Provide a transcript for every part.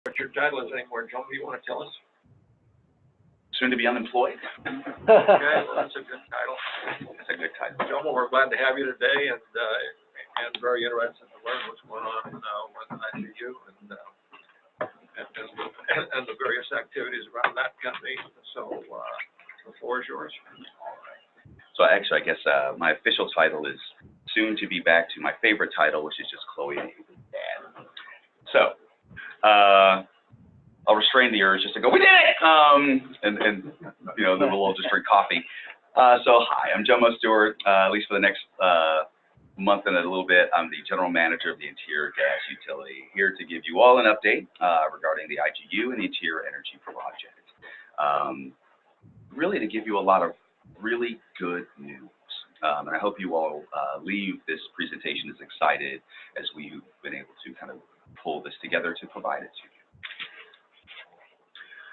what your title is anymore, Joe, do you want to tell us? Soon to be unemployed. Okay, well, that's a good title. That's a good title. Joe, we're glad to have you today, and very interested to learn what's going on with ICU and the various activities around that company. So the floor is yours. So actually, I guess my official title is soon to be back to my favorite title, which is just Chloe and Avery's dad. So I'll restrain the urge just to go, we did it! And you know, then we'll all just drink coffee. So hi, I'm Joe Stewart. At least for the next month and a little bit, I'm the general manager of the Interior Gas Utility, here to give you all an update regarding the IGU and the Interior Energy Project. Really to give you a lot of really good news. And I hope you all leave this presentation as excited as we've been able to kind of pull this together to provide it to you.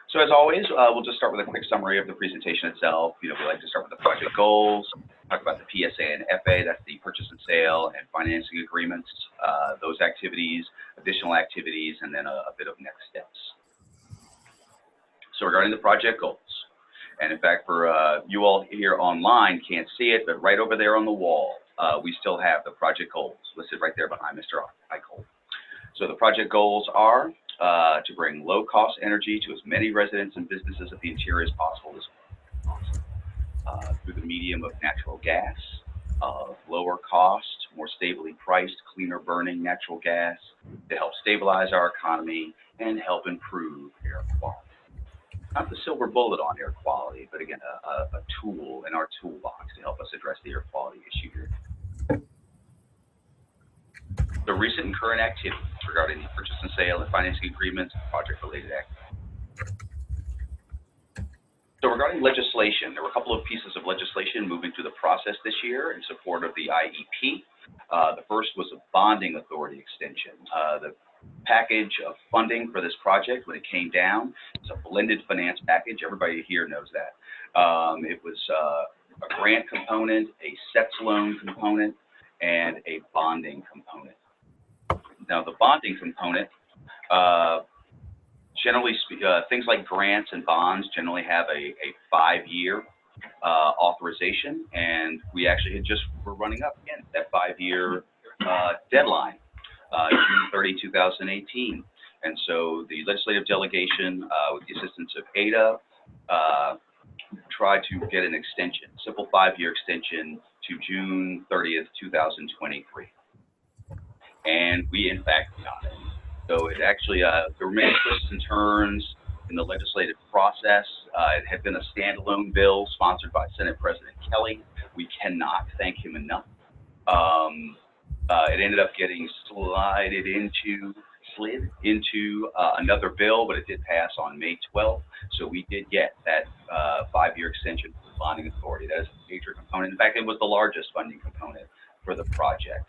So as always, we'll just start with a quick summary of the presentation itself. You know, we like to start with the project goals, talk about the PSA and FA, that's the purchase and sale and financing agreements, those activities, additional activities, and then a bit of next steps. So regarding the project goals, and in fact, for you all here online can't see it, but right over there on the wall, we still have the project goals listed right there behind Mr. Eichel. So the project goals are to bring low-cost energy to as many residents and businesses of the interior as possible through the medium of natural gas, lower cost, more stably priced, cleaner burning natural gas to help stabilize our economy and help improve air quality. Not the silver bullet on air quality, but again, a tool in our toolbox to help us address the air quality issue here. The recent and current activities regarding the purchase and sale and financing agreements, project-related activities. So regarding legislation, there were a couple of pieces of legislation moving through the process this year in support of the IEP. The first was a bonding authority extension. The package of funding for this project, when it came down, it's a blended finance package. Everybody here knows that. It was a grant component, a sets loan component, and a bonding component. Now, the bonding component, generally, things like grants and bonds generally have a 5-year authorization, and we actually were running up against that 5-year deadline, June 30, 2018. And so the legislative delegation, with the assistance of ADA, tried to get an extension, simple 5-year extension to June 30th, 2023. And we, in fact, got it. So it actually, there were many twists and turns in the legislative process. It had been a standalone bill sponsored by Senate President Kelly. We cannot thank him enough. It ended up getting slid into another bill, but it did pass on May 12th. So we did get that 5-year extension for the bonding authority. That is a major component. In fact, it was the largest funding component for the project.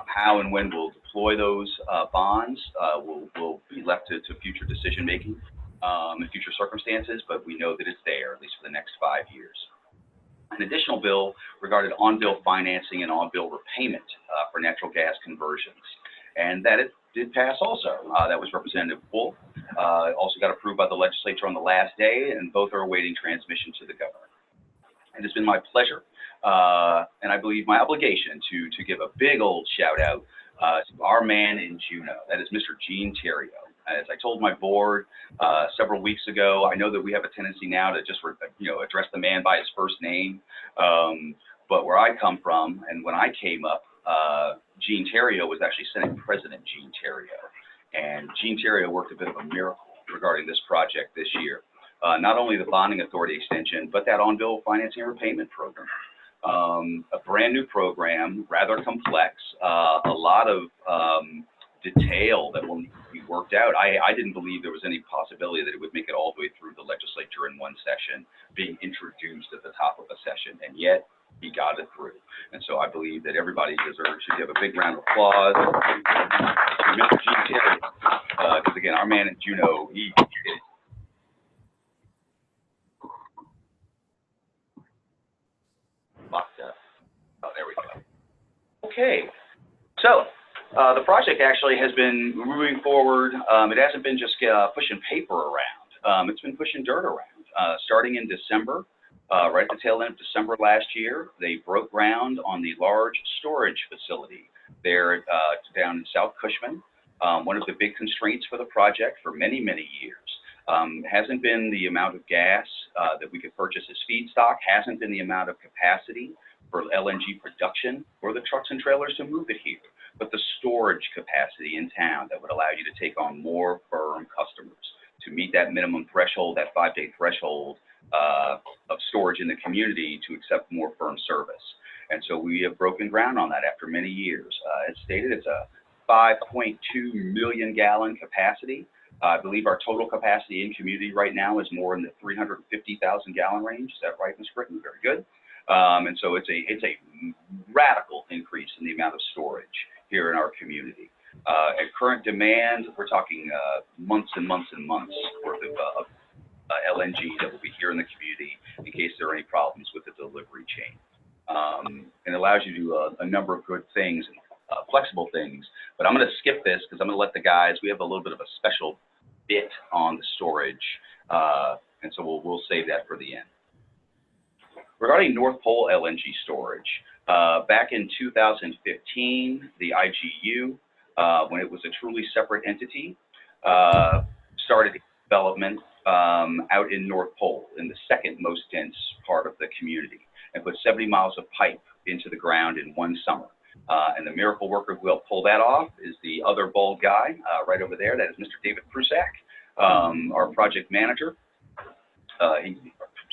How and when we'll deploy those bonds will be left to future decision making in future circumstances, but we know that it's there, at least for the next 5 years. An additional bill regarded on-bill financing and on-bill repayment for natural gas conversions, and that it did pass also. That was Representative Wolf. Also got approved by the legislature on the last day, and both are awaiting transmission to the governor. And it's been my pleasure, and I believe my obligation to give a big old shout out to our man in Juneau. That is Mr. Gene Theriault. As I told my board several weeks ago, I know that we have a tendency now to just address the man by his first name, but where I come from and when I came up, Gene Theriault was actually Senate President Gene Theriault, and Gene Theriault worked a bit of a miracle regarding this project this year. Not only the bonding authority extension, but that on-bill financing and repayment program. A brand new program, rather complex, a lot of detail that will need to be worked out. I didn't believe there was any possibility that it would make it all the way through the legislature in one session, being introduced at the top of a session, and yet he got it through. And so I believe that everybody should give a big round of applause to Mr. Gene Theriault, because again, our man in Juneau, he did it. Oh, there we go. Okay, so The project actually has been moving forward. It hasn't been just pushing paper around. It's been pushing dirt around. Starting in December, right at the tail end of December last year, they broke ground on the large storage facility there down in South Cushman. One of the big constraints for the project for many, many years hasn't been the amount of gas that we could purchase as feedstock, hasn't been the amount of capacity for LNG production or the trucks and trailers to move it here, but the storage capacity in town that would allow you to take on more firm customers to meet that minimum threshold, that 5-day threshold of storage in the community to accept more firm service. And so we have broken ground on that after many years. As stated, it's a 5.2 million gallon capacity. I believe our total capacity in community right now is more in the 350,000 gallon range. Is that right, Ms. Britton? Very good. And so it's a radical increase in the amount of storage here in our community. At current demand, we're talking months and months and months worth of LNG that will be here in the community in case there are any problems with the delivery chain. And it allows you to do a number of good things, and flexible things. But I'm going to skip this because I'm going to let the guys, we have a little bit of a special bit on the storage, and so we'll save that for the end. Regarding North Pole LNG storage, back in 2015, the IGU, when it was a truly separate entity, started development out in North Pole, in the second most dense part of the community, and put 70 miles of pipe into the ground in one summer. And the miracle worker who helped pull that off is the other bald guy right over there. That is Mr. David Prusak, our project manager.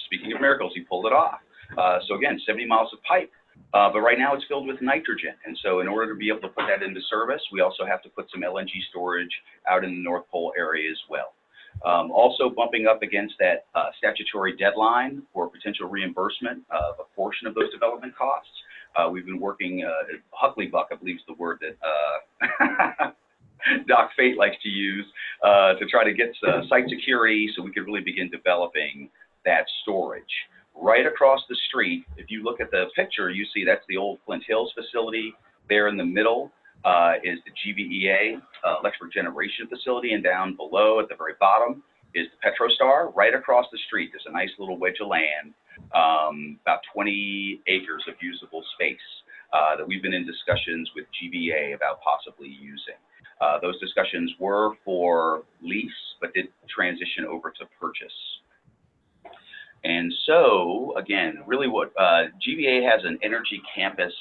Speaking of miracles, he pulled it off. So again, 70 miles of pipe, but right now it's filled with nitrogen. And so in order to be able to put that into service, we also have to put some LNG storage out in the North Pole area as well. Also bumping up against that statutory deadline for potential reimbursement of a portion of those development costs. We've been working, Huckley-Buck, I believe is the word that Doc Fate likes to use, to try to get site security so we could really begin developing that storage. Right across the street, if you look at the picture, you see that's the old Flint Hills facility. There in the middle is the GVEA electric generation facility, and down below at the very bottom is the PetroStar. Right across the street, there's a nice little wedge of land, about 20 acres of usable space that we've been in discussions with GVA about possibly using. Those discussions were for lease, but did transition over to purchase. And so, again, really what GVA has an energy campus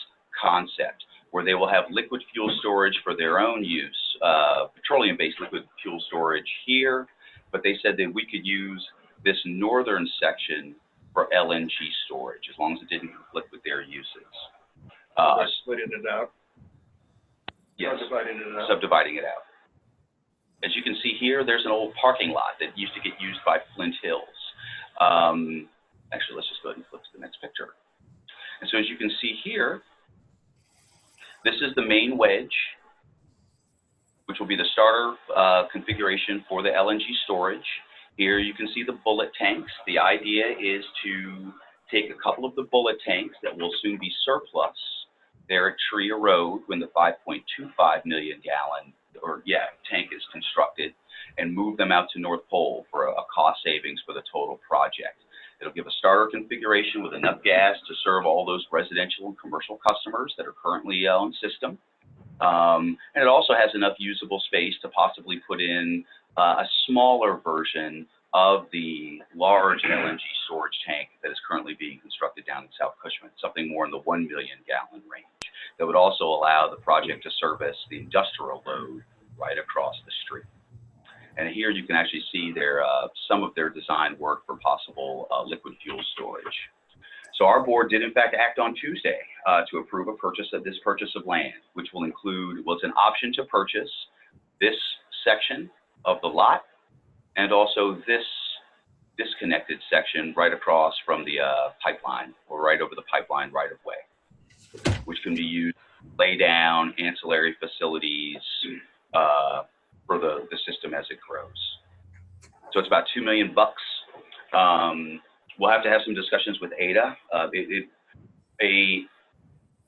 concept where they will have liquid fuel storage for their own use, petroleum-based liquid fuel storage here, but they said that we could use this northern section for LNG storage as long as it didn't conflict with their uses. Splitting it out? Yes, subdividing it out. Subdividing it out. As you can see here, there's an old parking lot that used to get used by Flint Hills. Actually, let's just go ahead and flip to the next picture. And so as you can see here, this is the main wedge, which will be the starter configuration for the LNG storage. Here you can see the bullet tanks. The idea is to take a couple of the bullet tanks that will soon be surplus there at Tree Road when the 5.25 million gallon tank is constructed, and move them out to North Pole for a cost savings for the total project. It'll give a starter configuration with enough gas to serve all those residential and commercial customers that are currently on system. And it also has enough usable space to possibly put in a smaller version of the large LNG storage tank that is currently being constructed down in South Cushman, something more in the 1 million gallon range. That would also allow the project to service the industrial load right across the street. And here you can actually see some of their design work for possible liquid fuel storage. So our board did in fact act on Tuesday to approve a purchase of land, which will include, well, it's an option to purchase this section of the lot and also this disconnected section right across from the pipeline, or right over the pipeline right of way, which can be used to lay down ancillary facilities for the system as it grows. So it's about $2 million. We'll have to have some discussions with Ada.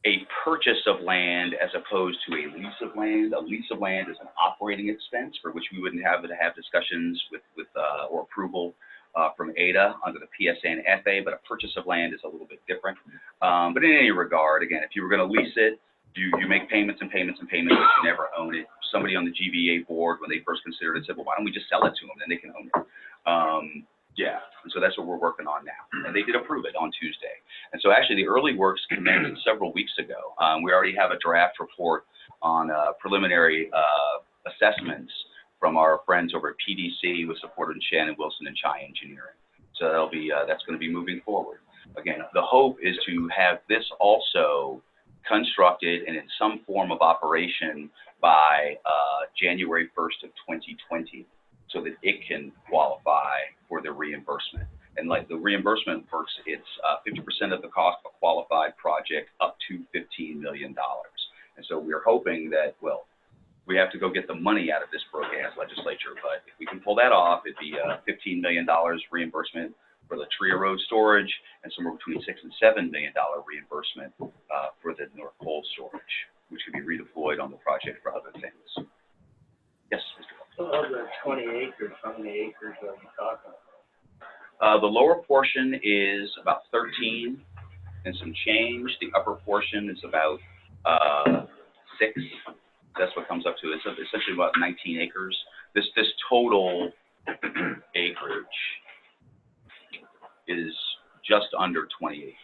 a purchase of land as opposed to a lease of land. A lease of land is an operating expense for which we wouldn't have to have discussions with or approval from ADA under the PSA and FA, but a purchase of land is a little bit different. But in any regard, again, if you were going to lease it, you make payments and payments and payments, but you never own it. Somebody on the GBA board, when they first considered it, said, well, why don't we just sell it to them, then they can own it. Yeah, and so that's what we're working on now. And they did approve it on Tuesday. And so actually the early works commenced several weeks ago. We already have a draft report on preliminary assessments from our friends over at PDC with support in Shannon Wilson and Chi Engineering. So that'll be, that's going to be moving forward. Again, the hope is to have this also constructed and in some form of operation by January 1st of 2020. So that it can qualify for the reimbursement. And like the reimbursement works, it's 50% of the cost of a qualified project up to $15 million. And so we're hoping that, well, we have to go get the money out of this broke-ass legislature, but if we can pull that off, it'd be $15 million reimbursement for the Tria Road storage and somewhere between $6 and $7 million reimbursement for the North Pole storage, which could be redeployed on the project for other things. Yes, Mr. So of the 20 acres, how many acres are you talking about? The lower portion is about 13 and some change. The upper portion is about 6. That's what comes up to. It's essentially about 19 acres. This total acreage is just under 20 acres.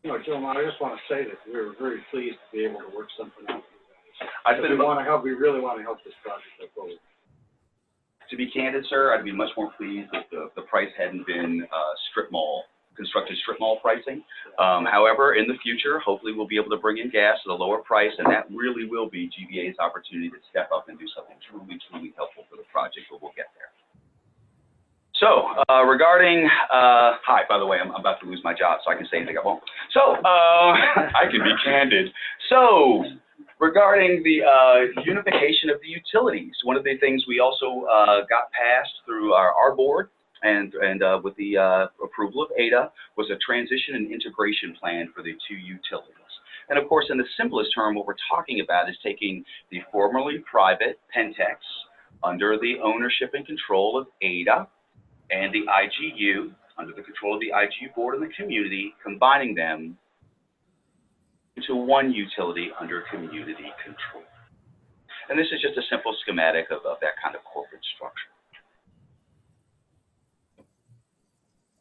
You know, Joe, I just want to say that we're very pleased to be able to work something out. We We really want to help this project go forward. To be candid, sir, I'd be much more pleased if the price hadn't been constructed strip mall pricing. However, in the future, hopefully we'll be able to bring in gas at a lower price, and that really will be GBA's opportunity to step up and do something truly, truly helpful for the project, but we'll get there. So, regarding, hi, by the way, I'm about to lose my job, so I can say anything I want. So, I can be candid. So, regarding the unification of the utilities, one of the things we also got passed through our board and with the approval of ADA was a transition and integration plan for the 2 utilities. And of course, in the simplest term, what we're talking about is taking the formerly private Pentex under the ownership and control of ADA and the IGU under the control of the IGU board and the community, combining them into one utility under community control. And this is just a simple schematic of that kind of corporate structure.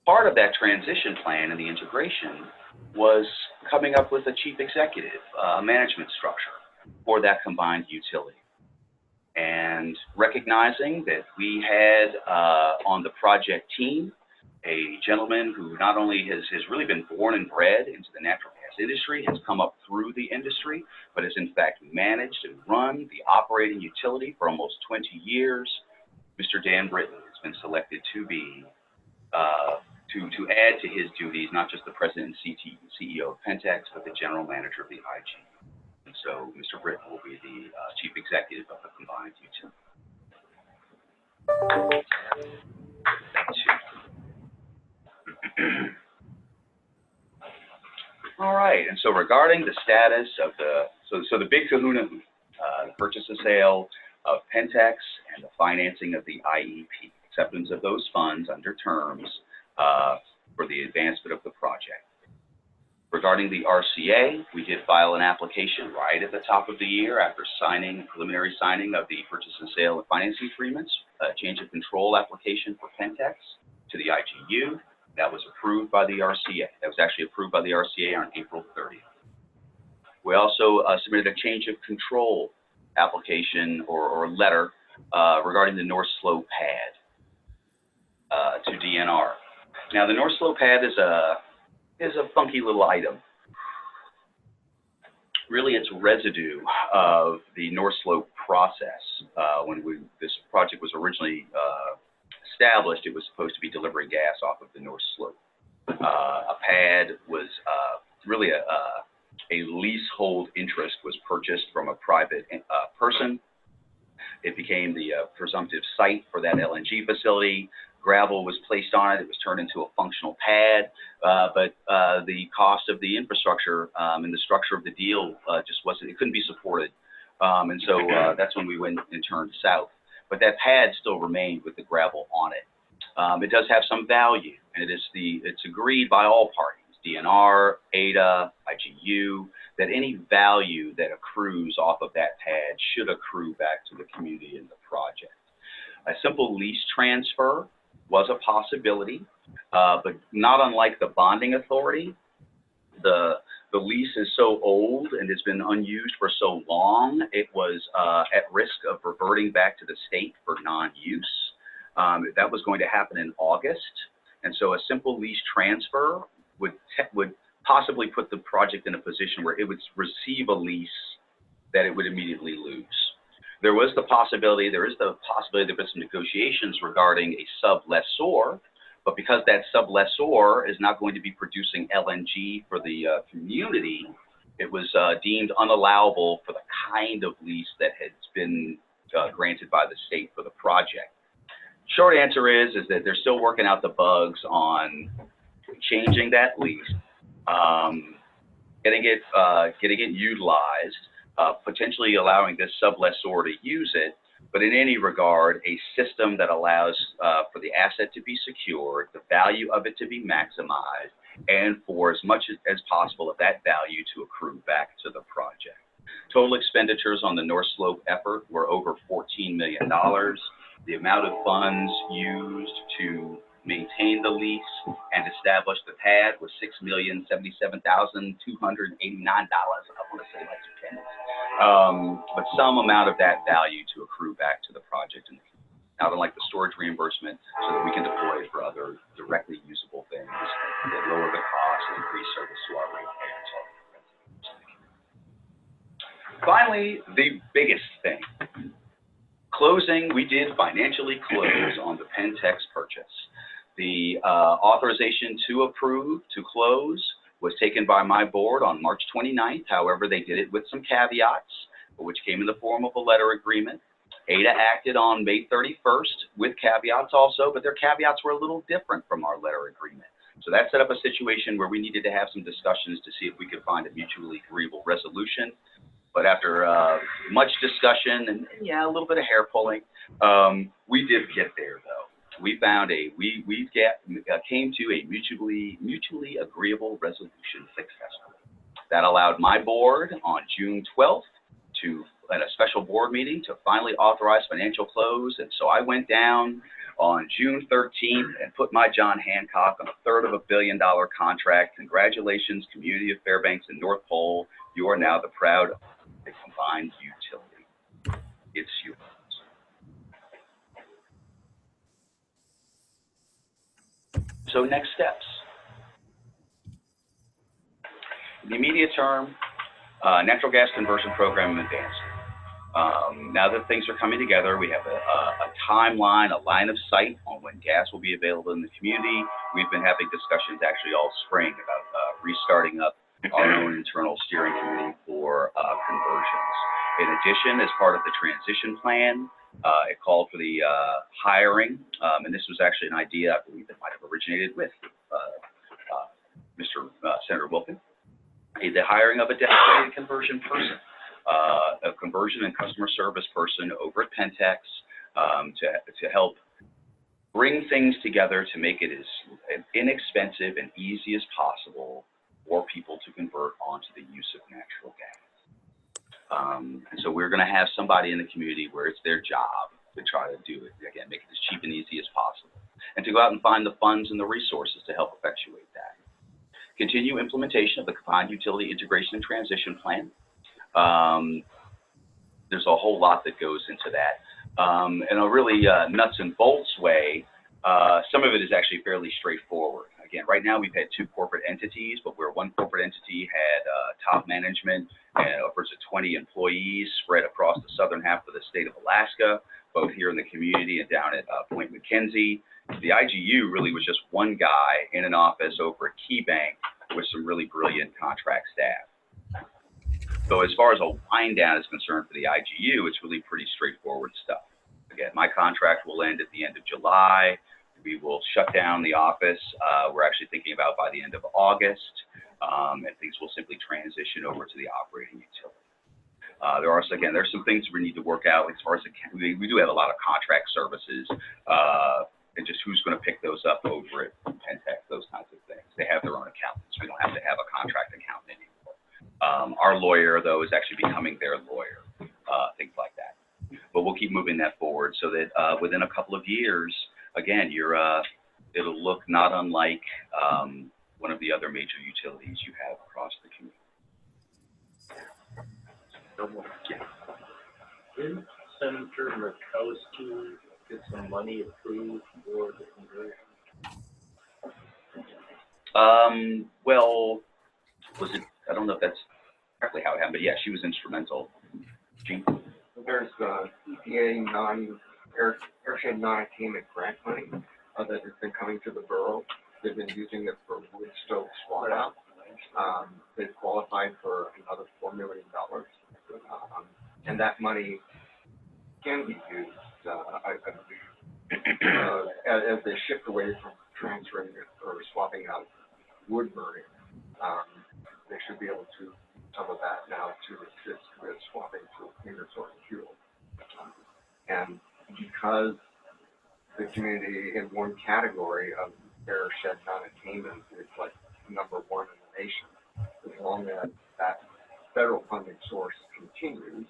Part of that transition plan and the integration was coming up with a chief executive management structure for that combined utility. And recognizing that we had on the project team a gentleman who not only has really been born and bred into the natural gas industry, has come up through the industry, but has in fact managed and run the operating utility for almost 20 years. Mr. Dan Britton has been selected to be, to add to his duties, not just the president and CEO of Pentex, but the general manager of the IG. And so Mr. Britton will be the chief executive of the combined utility. All right, and so regarding the status of the the big kahuna, the purchase and sale of Pentex and the financing of the IEP, acceptance of those funds under terms for the advancement of the project. Regarding the RCA, we did file an application right at the top of the year after preliminary signing of the purchase and sale and financing agreements, a change of control application for Pentex to the IGU. That was approved by the RCA. That was actually approved by the RCA on April 30th. We also submitted a change of control application or letter regarding the North Slope pad to DNR. Now, the North Slope pad is a funky little item. Really, it's residue of the North Slope process. When this project was originally established, it was supposed to be delivering gas off of the North Slope. A pad was really a leasehold interest was purchased from a private person. It became the presumptive site for that LNG facility. gravel was placed on it. It was turned into a functional pad, but the cost of the infrastructure and the structure of the deal just wasn't, it couldn't be supported. And so that's when we went and turned south. But that pad still remained with the gravel on it. It does have some value, and it's agreed by all parties, DNR, ADA, IGU, that any value that accrues off of that pad should accrue back to the community and the project. A simple lease transfer was a possibility, but not unlike the bonding authority. The lease is so old and has been unused for so long, it was at risk of reverting back to the state for non-use. That was going to happen in August, and so a simple lease transfer would possibly put the project in a position where it would receive a lease that it would immediately lose. There is the possibility there was some negotiations regarding a sublessor, but because that sublessor is not going to be producing LNG for the community, it was deemed unallowable for the kind of lease that has been granted by the state for the project. Short answer is that they're still working out the bugs on changing that lease, getting it utilized, potentially allowing this sublessor to use it, but in any regard, a system that allows for the asset to be secured, the value of it to be maximized, and for as much as possible of that value to accrue back to the project. Total expenditures on the North Slope effort were over $14 million. The amount of funds used to maintain the lease and establish the pad was $6,077,289. I want to say like two pennies. But some amount of that value to accrue back to the project, and not unlike the storage reimbursement, so that we can deploy it for other directly usable things that lower the cost and increase service to our ratepayers. Finally, the biggest thing. Closing, we did financially close on the Pentex purchase. The authorization to approve, to close, was taken by my board on March 29th. However, they did it with some caveats, which came in the form of a letter agreement. ADA acted on May 31st with caveats also, but their caveats were a little different from our letter agreement. So that set up a situation where we needed to have some discussions to see if we could find a mutually agreeable resolution. But after much discussion and a little bit of hair pulling, we did get there though. We found came to a mutually agreeable resolution successfully. That allowed my board on June 12th at a special board meeting to finally authorize financial close. And so I went down on June 13th and put my John Hancock on $1/3 of $1 billion contract. Congratulations, community of Fairbanks and North Pole. You are now the proud the combined utility. It's yours. So next steps. In the immediate term, natural gas conversion program advanced. Now that things are coming together, we have a timeline, a line of sight on when gas will be available in the community. We've been having discussions actually all spring about restarting up our own internal steering committee for conversions. In addition, as part of the transition plan, it called for the hiring, and this was actually an idea I believe that might have originated with Senator Wilkin, the hiring of a dedicated conversion person, a conversion and customer service person over at Pentex to help bring things together to make it as inexpensive and easy as possible for people to convert onto the use of natural gas. And so we're going to have somebody in the community where it's their job to try to do it, again, make it as cheap and easy as possible, and to go out and find the funds and the resources to help effectuate that. Continue implementation of the combined utility integration and transition plan. There's a whole lot that goes into that. In a really nuts and bolts way, some of it is actually fairly straightforward. Again, right now we've had 2 corporate entities, but where one corporate entity had top management and upwards of 20 employees spread across the southern half of the state of Alaska, both here in the community and down at Point McKenzie. The IGU really was just one guy in an office over at Key Bank with some really brilliant contract staff. So as far as a wind down is concerned for the IGU, it's really pretty straightforward stuff. Again, my contract will end at the end of July. We will shut down the office. We're actually thinking about by the end of August, and things will simply transition over to the operating utility. There's some things we need to work out as far as we do have a lot of contract services, and just who's going to pick those up over at Pentec, those kinds of things. They have their own accountants. We don't have to have a contract accountant anymore. Our lawyer, though, is actually becoming their lawyer, things like that. But we'll keep moving that forward so that within a couple of years, again, it'll look not unlike one of the other major utilities you have across the community. Yeah. Didn't Senator Murkowski get some money approved for the conversion? Well, I don't know if that's exactly how it happened, but yeah, she was instrumental. Gene? There's EPA airshed non-attainment grant money that has been coming to the borough. They've been using it for wood stove swap out. They've qualified for another $4 million. And that money can be used, I believe, as they shift away from transferring it or swapping out wood burning. They should be able to some of that now to assist with swapping to a cleaner source of fuel. And because the community in one category of airshed non-attainment is like number one in the nation, as long as that federal funding source continues,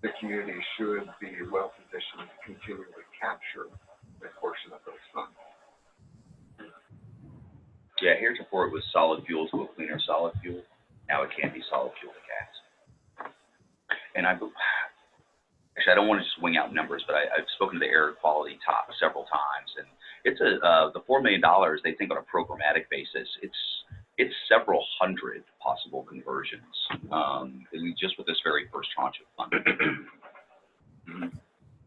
the community should be well positioned to continually capture a portion of those funds. Yeah, heretofore it was solid fuel to a cleaner solid fuel. Now it can't be solid fuel to gas. And actually, I don't want to just wing out numbers, but I've spoken to the air quality top several times, and it's the $4 million they think on a programmatic basis. It's several hundred possible conversions, just with this very first tranche of funding.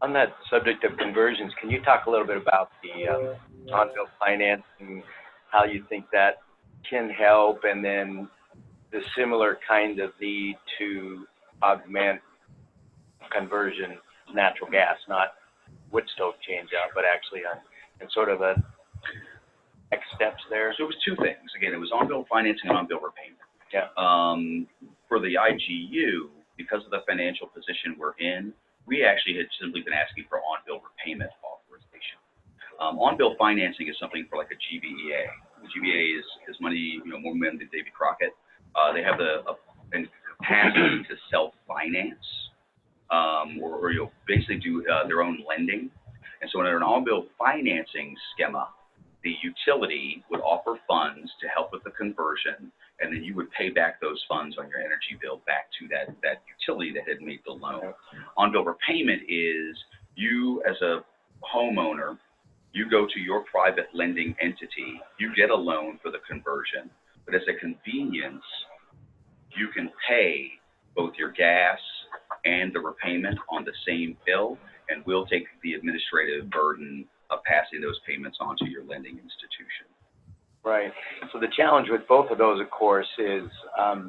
On that subject of conversions, can you talk a little bit about the on-bill financing, how you think that can help, and then the similar kind of need to augment conversion natural gas, not wood stove change out, but actually on sort of a next steps there? So it was two things. Again, it was on-bill financing and on-bill repayment. Yeah. For the IGU, because of the financial position we're in, we actually had simply been asking for on-bill repayment authorization. On-bill financing is something for like a GBEA. The GBEA is money, more money than Davy Crockett. They have the capacity to self-finance, or basically do their own lending. And so under an on-bill financing schema, the utility would offer funds to help with the conversion, and then you would pay back those funds on your energy bill back to that utility that had made the loan. On-bill repayment is you as a homeowner, you go to your private lending entity, you get a loan for the conversion, but as a convenience, you can pay both your gas and the repayment on the same bill, and we'll take the administrative burden of passing those payments on to your lending institution. Right. So the challenge with both of those, of course, is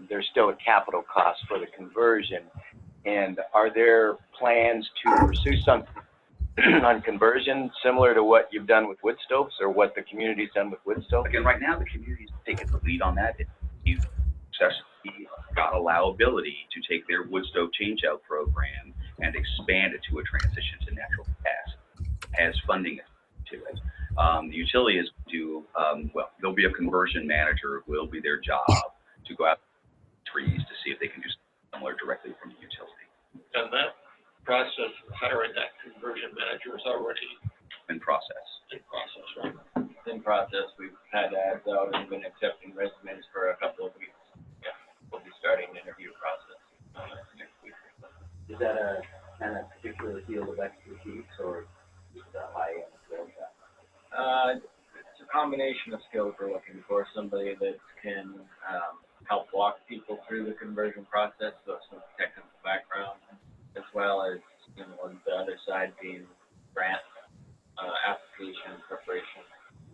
there's still a capital cost for the conversion. And are there plans to pursue something on conversion similar to what you've done with wood stoves, or what the community's done with wood stoves? Again, right now the community's taken the lead on that. You've successfully got allowability to take their wood stove changeout program and expand it to a transition to natural gas, has funding to it. The utility is there'll be a conversion manager who will be their job to go out to trees to see if they can do something similar directly from the utility. And that process of hiring that conversion manager is already In process. right? In process. We've had ads out and been accepting resumes for a couple of weeks. Yeah, we'll be starting the interview process next week. Is that a kind of particular field of expertise, or just a high-end skill set? It's a combination of skills we're looking for. Somebody that can help walk people through the conversion process, so some technical background, as well as, on the other side being grant application preparation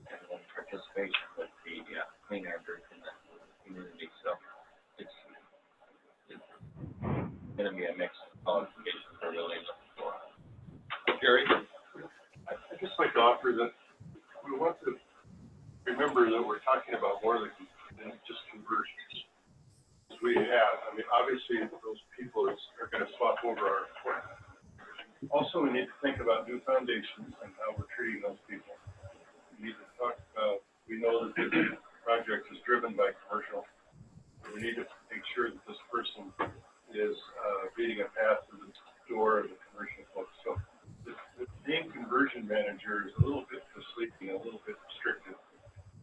and then participation with the clean air group in the community. So it's going to be a mix of qualifications we're really looking for. Gary? I'd just like to offer that we want to remember that we're talking about more than just conversions. As we have, I mean, obviously those people are going to swap over our equipment. Also, we need to think about new foundations and how we're treating those people. We need to talk about, we know that this project is driven by commercial. We need to make sure that this person is leading a path to the door of the commercial folks. So the being conversion manager is a little bit misleading, a little bit restrictive,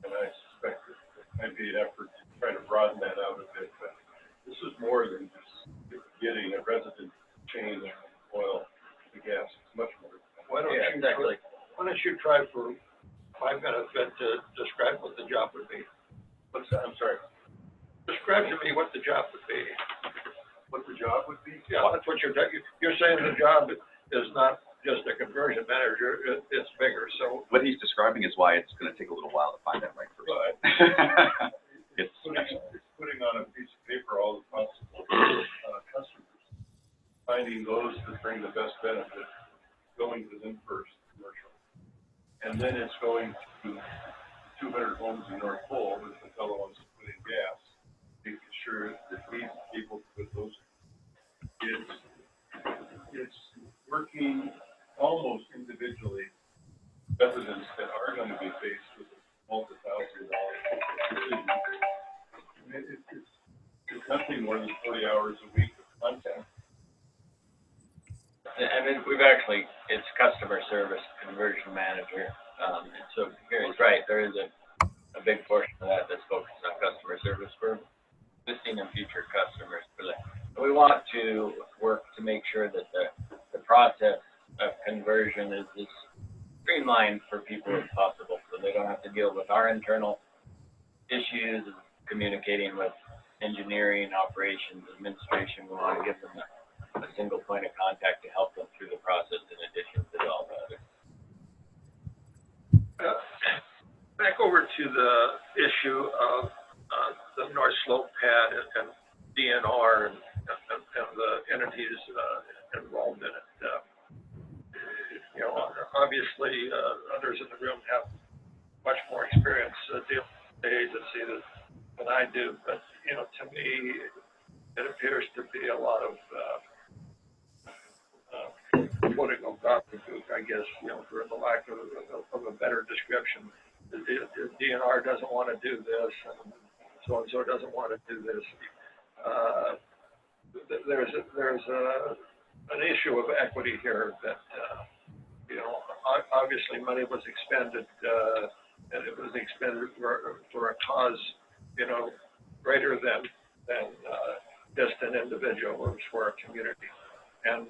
and I suspect that it might be an effort to try to broaden that out a bit. But this is more than just getting a resident change oil to gas. It's much more. Why don't you try for 5 minutes to describe what the job would be? What's that? I'm sorry. Describe to me what the job would be. What the job would be? Yeah, that's what you're saying. The job is not just a conversion manager. It's bigger. So What he's describing is why it's going to take a little while to find that right person. It's putting on a piece of paper all the possible customers, finding those that bring the best benefit, going to them first, commercial. And then it's going to 200 homes in North Pole with the fellow wants to put in gas, making sure that he's able to put those. It's working almost individually, residents that are going to be faced with multi-$1,000 decisions. I mean, it's nothing more than 40 hours a week of contact. I mean, it's customer service conversion manager. And so Gary's right, there is a big portion of that that's focused on customer service for existing and future customers. But we want to work to make sure that the process of conversion is as streamlined for people as possible, so they don't have to deal with our internal issues of communicating with engineering, operations, administration. We want to give them a single point of contact to help them through the process in addition to all the others. Back over to the issue of the North Slope pad and DNR and the entities involved in it. Obviously, others in the room have much more experience dealing with the agency than I do, but to me, it appears to be a lot of political gobbledygook, I guess, for the lack of a better description. The DNR doesn't want to do this, and so doesn't want to do this. There's an issue of equity here that, obviously money was expended, and it was expended for a cause, greater than just an individual. It was for a community. And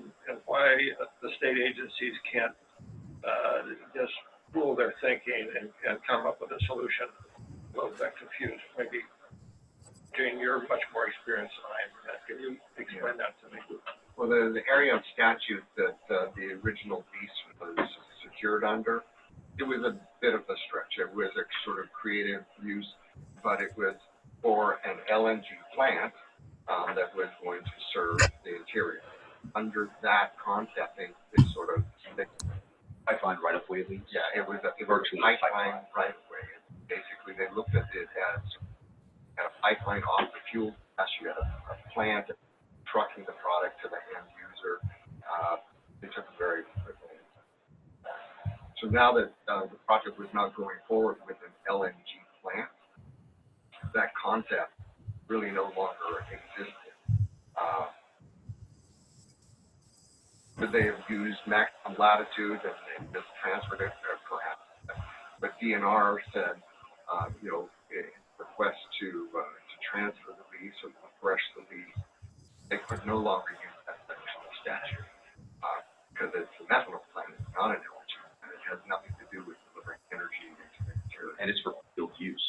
why the state agencies can't just pool their thinking and come up with a solution, a little bit confused. Maybe, Jane, you're much more experienced than I am. Can you explain that to me? Well, the area of statute that the original lease was secured under, it was a bit of a stretch. It was a sort of creative use, but it was for an LNG plant that was going to serve the interior. Under that concept, they sort of Pipeline right-of-way lease? Yeah, it was a pipeline right-of-way. Basically, they looked at it as a pipeline off the fuel. You had a plant trucking the product to the end user. They took it very quickly. So now that the project was not going forward with an LNG plant, that concept really no longer existed. They have used maximum latitude and they just transferred it perhaps. But DNR said, request to transfer the lease or refresh the lease, they could no longer use that section of the statute because it's a methanol plant, it's not an LNG, and it has nothing to do with delivering energy into the interior. And it's for field use.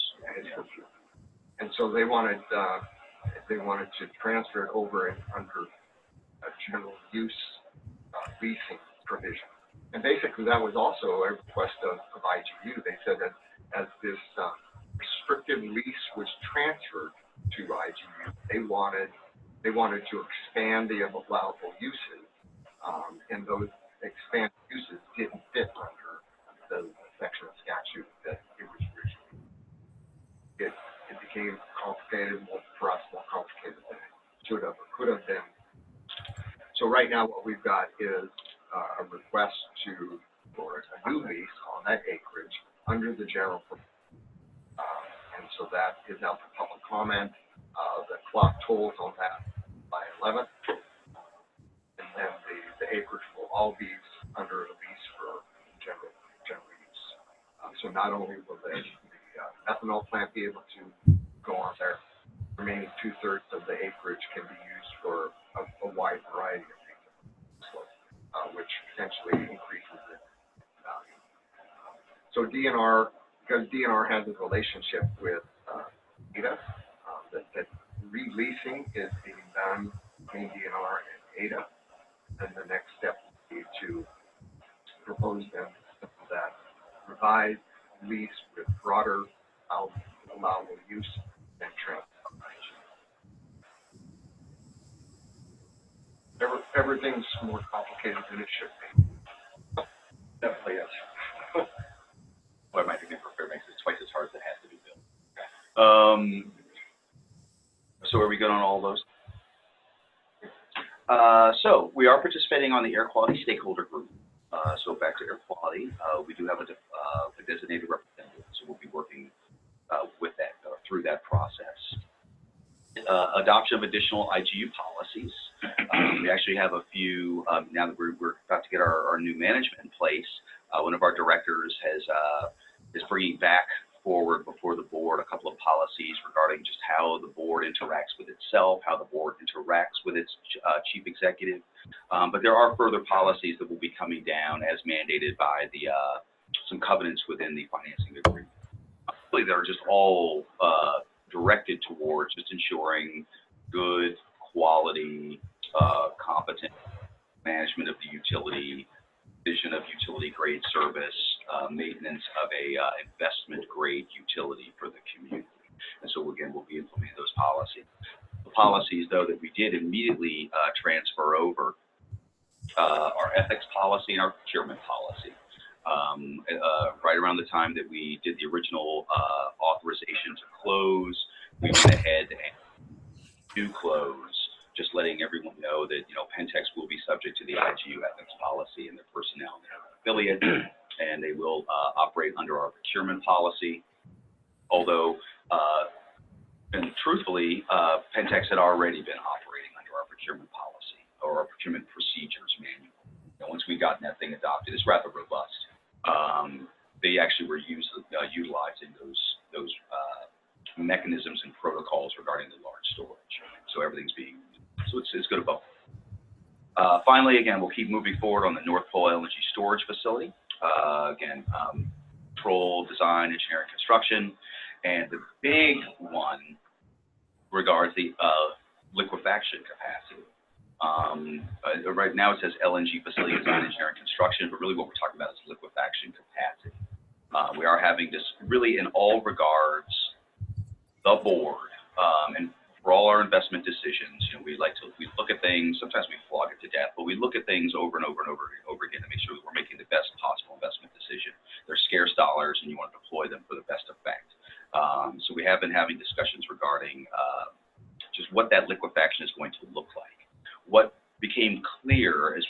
And so they wanted to transfer it over under a general use leasing provision. And basically that was also a request of IGU. They said that as this restrictive lease was transferred to IGU, they wanted to expand the allowable uses, and those expanded uses didn't fit under the section of statute made it more, for us, more complicated than it should have or could have been. So right now, what we've got is a request for a new lease on that acreage under the general permit. And so that is out for public comment. The clock tolls on that by 11th. And then the acreage will all be under a lease for general use. So not only will the ethanol plant be able to go on there, the remaining 2/3 of the acreage can be used for a wide variety of things, which potentially increases the value. So DNR, because DNR has a relationship with ADA, that releasing is being done between DNR and ADA. And the next step would be to propose them that revised lease with broader allowable use and transit. Everything's more complicated than it should be. Definitely is. What am I thinking for Fairbanks? It's twice as hard as it has to be built. So are we good on all those? So we are participating on the air quality stakeholder group. So back to air quality, we do have a designated representative, so we'll be working with that through that process. Adoption of additional IGU policies. We actually have a few now that we're about to get our new management in place. One of our directors is bringing back forward before the board a couple of policies regarding just how the board interacts with itself, how the board interacts with its chief executive. But there are further policies that will be coming down as mandated by the some covenants within the financing agreement. Really, they're just all directed towards just ensuring good, quality, competent management of the utility, vision of utility grade service, maintenance of a investment grade utility for the community. And so again, we'll be implementing those policies. The policies though that we did immediately transfer over our ethics policy and our procurement policy. Right around the time that we did the original authorization to close, we went ahead and do close, just letting everyone know that, Pentex will be subject to the IGU ethics policy and their personnel and their affiliate, and they will operate under our procurement policy. Although, and truthfully, Pentex had already been operating under our procurement policy or our procurement procedures manual. Once we got that thing adopted, it's rather robust. They actually were utilizing those mechanisms and protocols regarding the large storage. So everything's being, so it's good about. Finally, again, we'll keep moving forward on the North Pole LNG storage facility. Again, control, design, engineering, construction, and the big one regards the liquefaction capacity. Right now it says LNG facility design, engineering, construction, but really what we're talking about is liquefaction capacity. We are having this really in all regards, the board, and for all our investment decisions, we look at things, sometimes we flog it to death, but we look at things over and over and over again to make sure that we're making the best possible investment decision. They're scarce dollars and you want to deploy them for the best effect. So we have been having discussions regarding just what that liquefaction is going to look like. What became clear as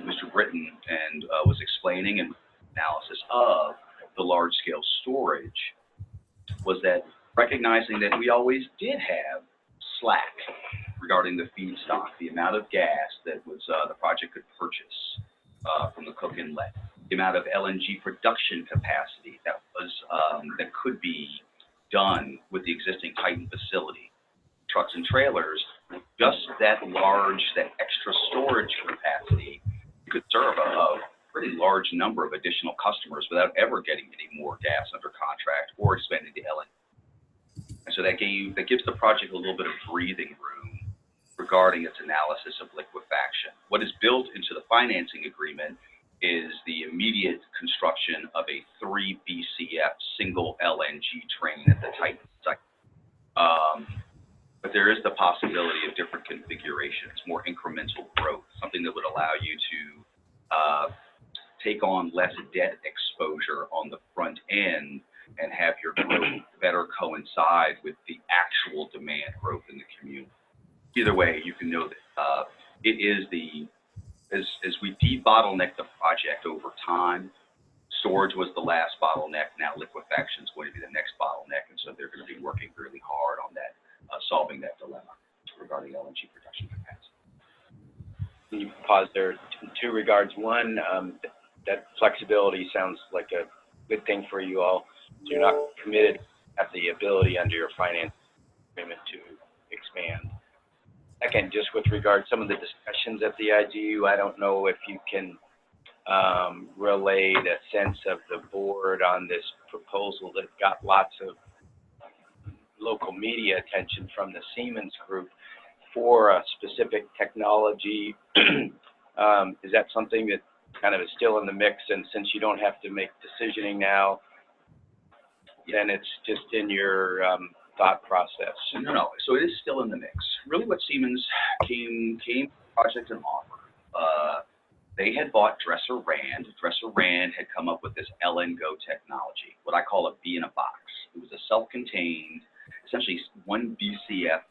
Mr. Britton and was explaining in analysis of the large scale storage was that recognizing that we always did have slack regarding the feedstock, the amount of gas that was the project could purchase from the Cook Inlet, the amount of LNG production capacity that was that could be done with the existing Titan facility, trucks and trailers. Just that extra storage capacity could serve a pretty large number of additional customers without ever getting any more gas under contract or expanding the LNG. And so that gives the project a little bit of breathing room regarding its analysis of liquefaction. What is built into the financing agreement is the immediate construction of a 3 BCF single LNG train at the Titan site. But there is the possibility of different configurations, more incremental growth, something that would allow you to take on less debt exposure on the front end and have your growth better coincide with the actual demand growth in the community. Either way, you can know that it is as we de-bottleneck the project over time. Storage was the last bottleneck. Now liquefaction is going to be the next bottleneck, and so they're going to be working really hard on that, solving that dilemma regarding LNG production capacity. Can you pause there in two regards? One, that flexibility sounds like a good thing for you all. So you're not committed, have the ability under your finance agreement to expand. Second, just with regard to some of the discussions at the IGU, I don't know if you can relay the sense of the board on this proposal that got lots of local media attention from the Siemens group for a specific technology. Is that something that kind of is still in the mix, and since you don't have to make decisioning now, then it's just in your thought process? No. So it is still in the mix. Really, what Siemens came project and offer. They had bought Dresser Rand. Dresser Rand had come up with this LNGO technology, what I call a bee in a box. It was a self-contained, essentially 1 BCF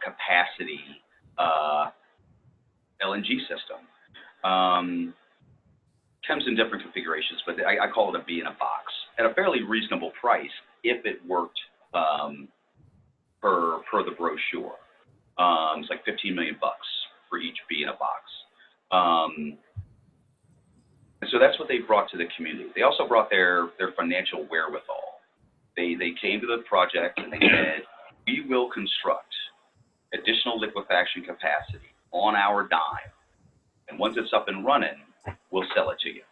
capacity LNG system. Comes in different configurations, but I call it a bee in a box at a fairly reasonable price if it worked per the brochure. It's like $15 million for each bee in a box. And so that's what they brought to the community. They also brought their financial wherewithal. They came to the project and they said, we will construct additional liquefaction capacity on our dime. And once it's up and running, we'll sell it to you.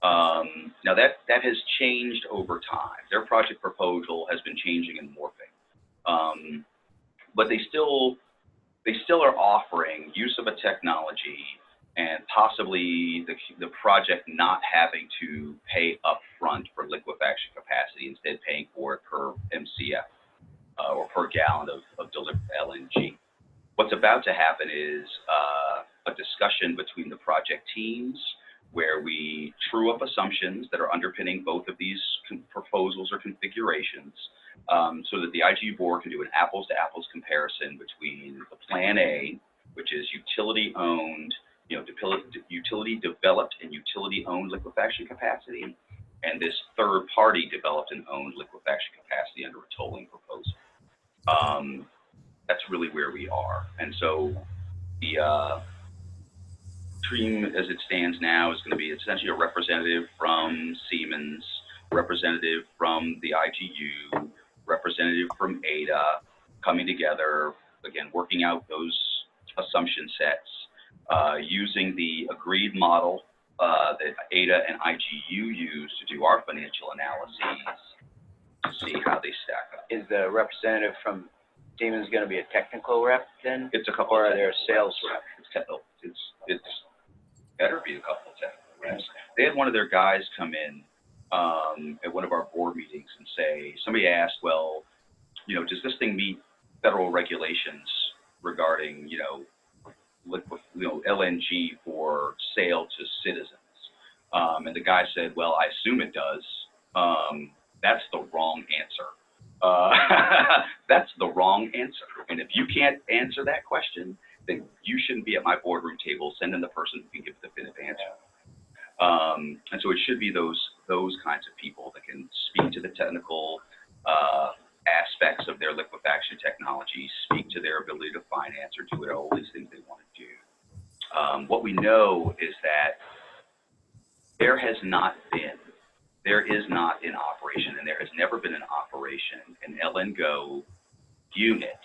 Now that has changed over time. Their project proposal has been changing and morphing. But they still are offering use of a technology and possibly the project not having to pay upfront for liquefaction capacity, instead paying for it per MCF or per gallon of delivered LNG. What's about to happen is a discussion between the project teams where we true up assumptions that are underpinning both of these proposals or configurations, so that the IGU board can do an apples-to-apples comparison between the Plan A, which is utility-owned, utility developed and utility-owned liquefaction capacity, and this third-party developed and owned liquefaction capacity under a tolling proposal. That's really where we are. And so the stream as it stands now is going to be essentially a representative from Siemens, representative from the IGU, representative from ADA, coming together, again, working out those assumption sets, using the agreed model that ADA and IGU use to do our financial analyses to see how they stack up. Is the representative from Siemens going to be a technical rep then? It's a couple. Or are there sales reps? It's better be a couple of technical reps. They had one of their guys come in at one of our board meetings and say, somebody asked, well, does this thing meet federal regulations regarding, LNG for sale to citizens? And the guy said, well, I assume it does. That's the wrong answer. That's the wrong answer. And if you can't answer that question, then you shouldn't be at my boardroom table. Send in the person who can give the definitive answer. And so it should be those kinds of people that can speak to the technical aspects of their liquefaction technology, speak to their ability to finance or do all these things they want to do. What we know is that there is not in operation, and there has never been in operation, an LNGO unit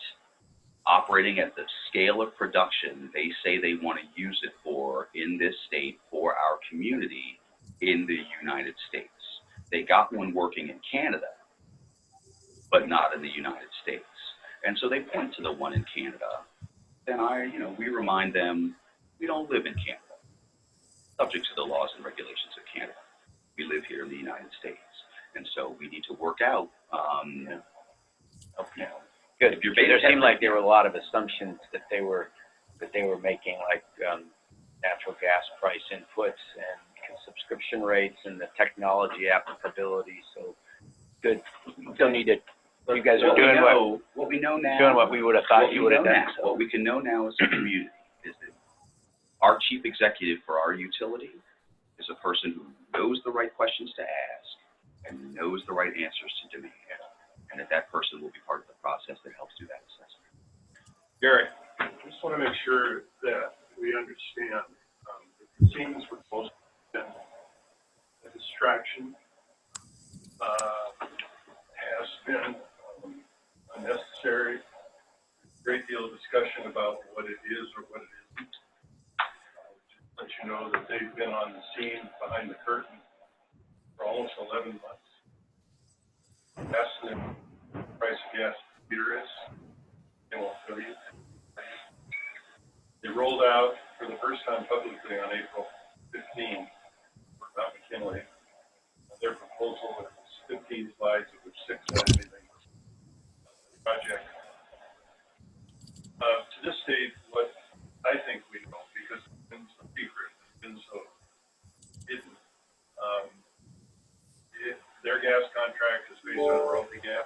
operating at the scale of production they say they want to use it for in this state for our community in the United States. They got one working in Canada, but not in the United States. And so they point to the one in Canada. Then we remind them, we don't live in Canada, subject to the laws and regulations of Canada. We live here in the United States. And so we need to work out, Good. There seemed like there were a lot of assumptions that they were making, like natural gas price inputs and subscription rates and the technology applicability. So Good. Don't need to, you guys are What we doing know, what we know now. doing what we would have thought you would have done. What we can know now as a community is that our chief executive for our utility is a person who knows the right questions to ask and knows the right answers to demand. And that person will be part of the process that helps do that assessment. Gary, I just want to make sure that we understand, the scenes were most been a distraction, has been unnecessary, great deal of discussion about what it is or what it isn't. Just let you know that they've been on the scene behind the curtain for almost 11 months. Asking them what the price of gas meter is, they won't tell you. They rolled out for the first time publicly on April 15 for Mount McKinley. Their proposal is 15 slides, of which 6 had anything. Project. To this date, what I think we know, because it's been so secret, it's been so hidden, their gas contract is based on royalty gas,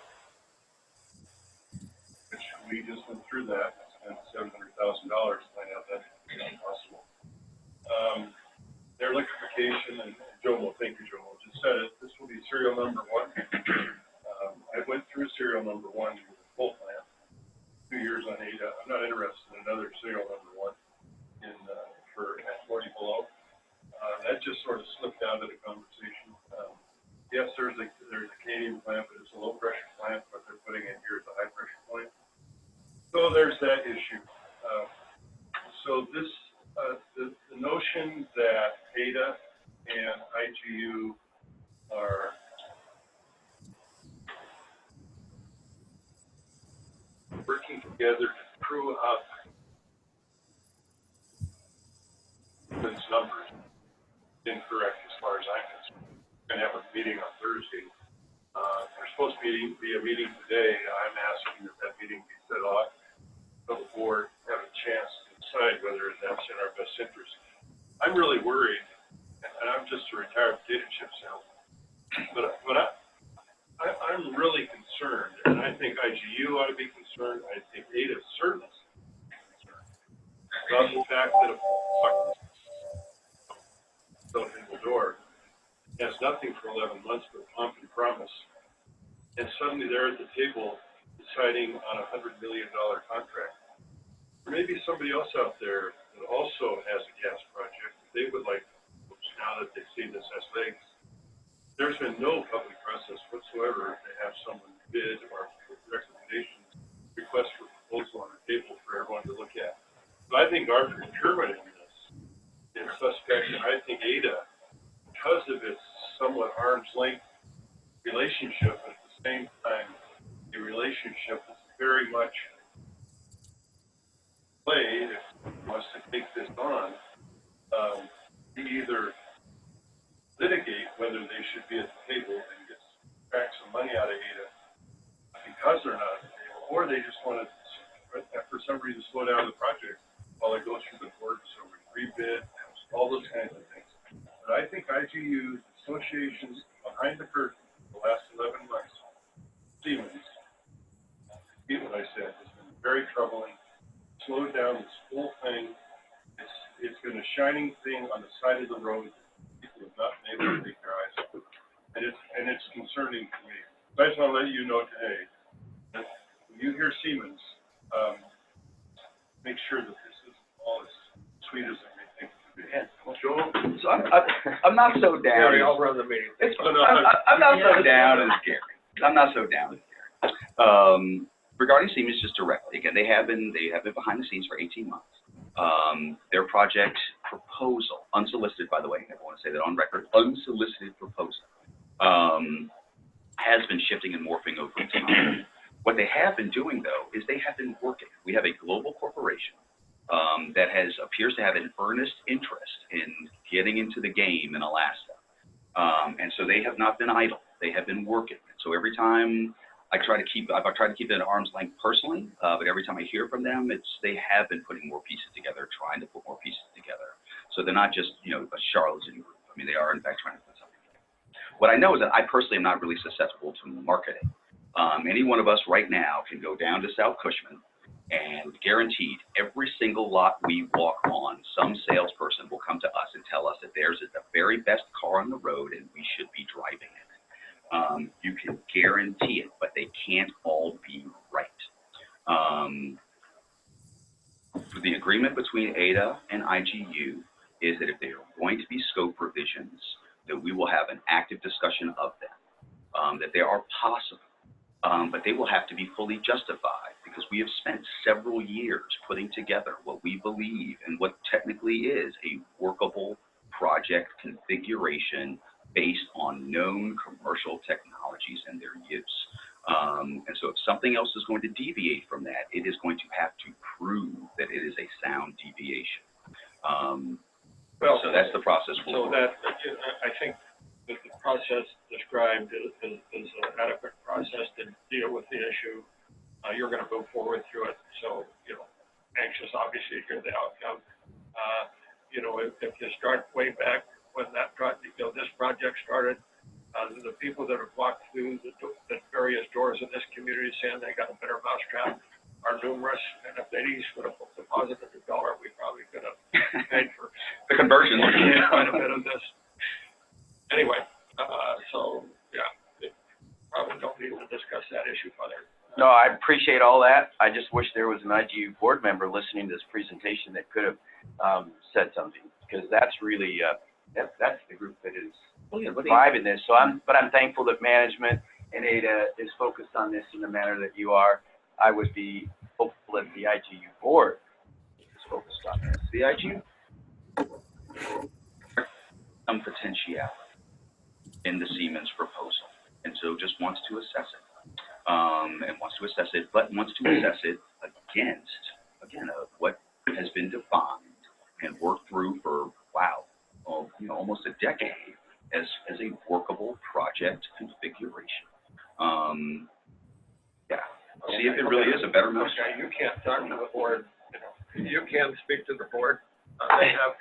which we just went through that, spent $700,000 to find out that's impossible. Their electrification, and Joe, thank you, Joe, just said it, this will be serial number 1. I went through serial number 1 with the full plant, 2 years on ADA. I'm not interested in another serial number 1 for at 40 below. That just sort of slipped out of the conversation. Yes, there's a Canadian plant, but it's a low pressure plant, but they're putting in here at the high pressure plant. So there's that issue. So this, the notion that ADA and IGU are working together to true up these numbers incorrect as far as I'm concerned. We're going to have a meeting on Thursday. There's supposed to be a meeting today. I'm asking that meeting be set off so the board have a chance to decide whether that's in our best interest. I'm really worried, and I'm just a retired potato chip salesman, but I'm really concerned, and I think IGU ought to be concerned. I think ADA certainly is concerned about the fact that a in the door has nothing for 11 months but pomp and promise, and suddenly they're at the table deciding on a $100 million contract. There may be somebody else out there that also has a gas project that they would like to, now that they've seen this as legs. There's been no public process whatsoever to have someone bid or recommendations, request for proposal on the table for everyone to look at. So I think our procurement in this is suspect, and I think ADA, because of its somewhat arm's length relationship, but at the same time, a relationship that's very much played, if it wants to take this on, to either litigate whether they should be at the table and get back some money out of ADA because they're not at the table, or they just want to, for some reason, slow down the project while it goes through the court, so we rebid, all those kinds of things. But I think IGU associations behind the curtain for the last 11 months, Siemens, repeat what I said, has been very troubling. Slowed down this whole thing. It's been a shining thing on the side of the road. People have not been able to take their eyes off it. And it's concerning to me. So I just want to let you know today that when you hear Siemens, make sure that this is all as sweet as it may think it to be. Yeah. Joel? So I'm not so down. Gary, I'll run the meeting. I'm not so down as Gary. I'm not so down as Gary. Regarding Siemens, just directly, again, they have been behind the scenes for 18 months. Their project proposal, unsolicited, by the way, I want to say that on record, unsolicited proposal, has been shifting and morphing over time. What they have been doing, though, is they have been working. We have a global corporation that appears to have an earnest interest in getting into the game in Alaska. And so they have not been idle. They have been working. So every time I've tried to keep it at arm's length personally, but every time I hear from them, they have been putting more pieces together, trying to put more pieces together. So they're not just, a charlatan group. I mean, they are in fact trying to put something together. What I know is that I personally am not really susceptible to marketing. Any one of us right now can go down to South Cushman and guaranteed every single lot we walk on, some salesperson will come to us and tell us that theirs is the very best car on the road and we should be driving it. You can guarantee it, but they can't all be right. The agreement between ADA and IGU is that if there are going to be scope revisions, that we will have an active discussion of them, that they are possible. But they will have to be fully justified because we have spent several years putting together what we believe and what technically is a workable project configuration based on known commercial technologies and their use. And so if something else is going to deviate from that, it is going to have to prove that it is a sound deviation. So that's the process. So that, I think that the process described is an adequate process to deal with the issue. You're going to move forward through it. So, anxious obviously to hear the outcome. If you start way back when that project, this project started, the people that have walked through the various doors in this community saying they got a better mousetrap are numerous. And if they each would have deposited $1, we probably could have paid for the conversion. Quite a bit of this. Anyway, probably don't need to discuss that issue further. No, I appreciate all that. I just wish there was an IGU board member listening to this presentation that could have said something, because that's really, that's the group that is driving this. So I'm thankful that management and ADA is focused on this in the manner that you are. I would be hopeful that the IGU board is focused on this. The IGU, some potentiality in the Siemens proposal, and so just wants to assess it, but wants to assess it against, again, what has been defined and worked through for, almost a decade as a workable project configuration. See if it really is a better mousetrap. Okay, you can't talk to the board. You can speak to the board. They have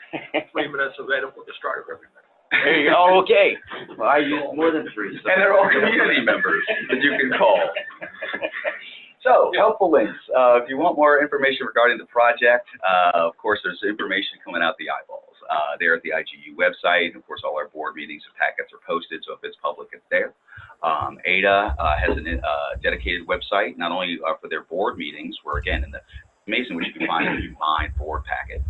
3 minutes available to start every minute. There you go. Okay. Well, I use more than 3. So. And they're all community members that you can call. So, helpful links. If you want more information regarding the project, of course, there's information coming out the eyeballs. There at the IGU website. Of course, all our board meetings and packets are posted, so if it's public, it's there. ADA has a dedicated website, not only for their board meetings, where, again, amazing what you can find in the Mind board packet.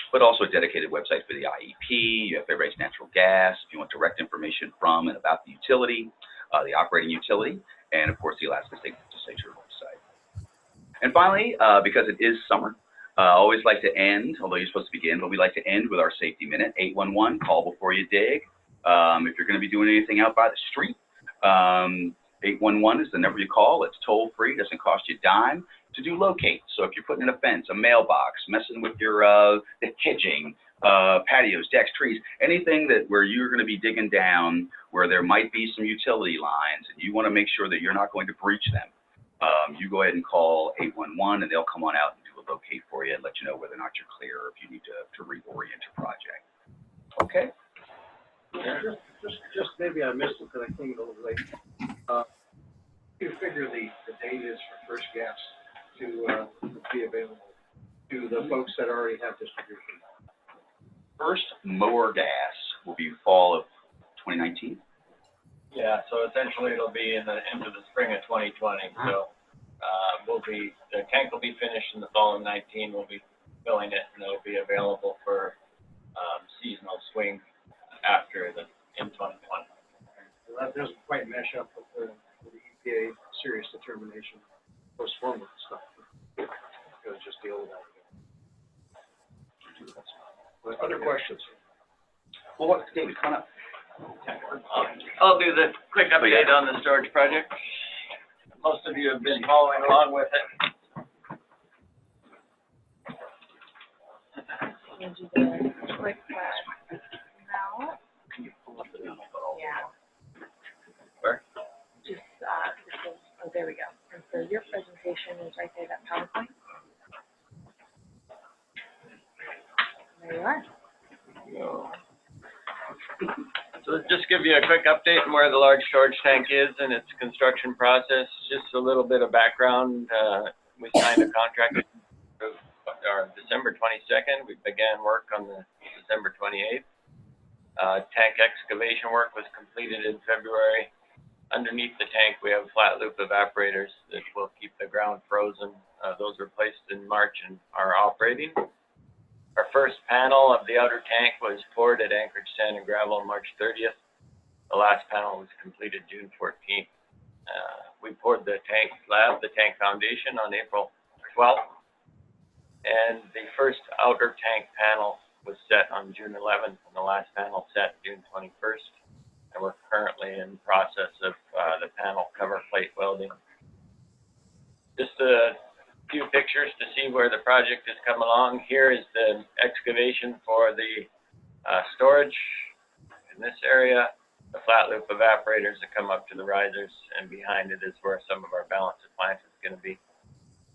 But also a dedicated website for the IEP. You have Fairbanks Natural Gas, if you want direct information from and about the utility, the operating utility, and of course the Alaska State Legislature website. And finally, because it is summer, I always like to end, although you're supposed to begin, but we like to end with our safety minute. 811, call before you dig. If you're going to be doing anything out by the street, 811 is the number you call. It's toll free, doesn't cost you a dime to do locate. So if you're putting in a fence, a mailbox, messing with your the hedging, patios, decks, trees, anything where you're going to be digging down where there might be some utility lines and you want to make sure that you're not going to breach them, you go ahead and call 811 and they'll come on out and do a locate for you and let you know whether or not you're clear or if you need to reorient your project. Okay. Yeah, just maybe I missed it because I came a little late. You figure the date is for first gas to be available to the folks that already have distribution? First mower gas will be fall of 2019. Yeah, so essentially it'll be into the spring of 2020. So the tank will be finished in the fall of 19. We'll be filling it, and it'll be available for seasonal swing after in 2020. So that doesn't quite mesh up with the EPA serious determination postponement stuff. Gotta just deal with that. Other questions? Well, what, David, come on up. I'll do the quick update on the storage project. Most of you have been following along with it. Can you do the quick now? Can you pull up the memo? Yeah. Where? Just, oh, there we go. And so your presentation is right there, that PowerPoint. There you are. No. So just give you a quick update on where the large storage tank is and its construction process. Just a little bit of background. We signed a contract on December 22nd. We began work on the December 28th. Tank excavation work was completed in February. Underneath the tank, we have flat loop evaporators that will keep the ground frozen. Those were placed in March and are operating. Our first panel of the outer tank was poured at Anchorage Sand and Gravel on March 30th. The last panel was completed June 14th. We poured the tank slab, the tank foundation on April 12th. And the first outer tank panel was set on June 11th, and the last panel set June 21st. And we're currently in process of the panel cover plate welding. Just a few pictures to see where the project has come along. Here is the excavation for the storage in this area, the flat loop evaporators that come up to the risers, and behind it is where some of our balance of plant is going to be.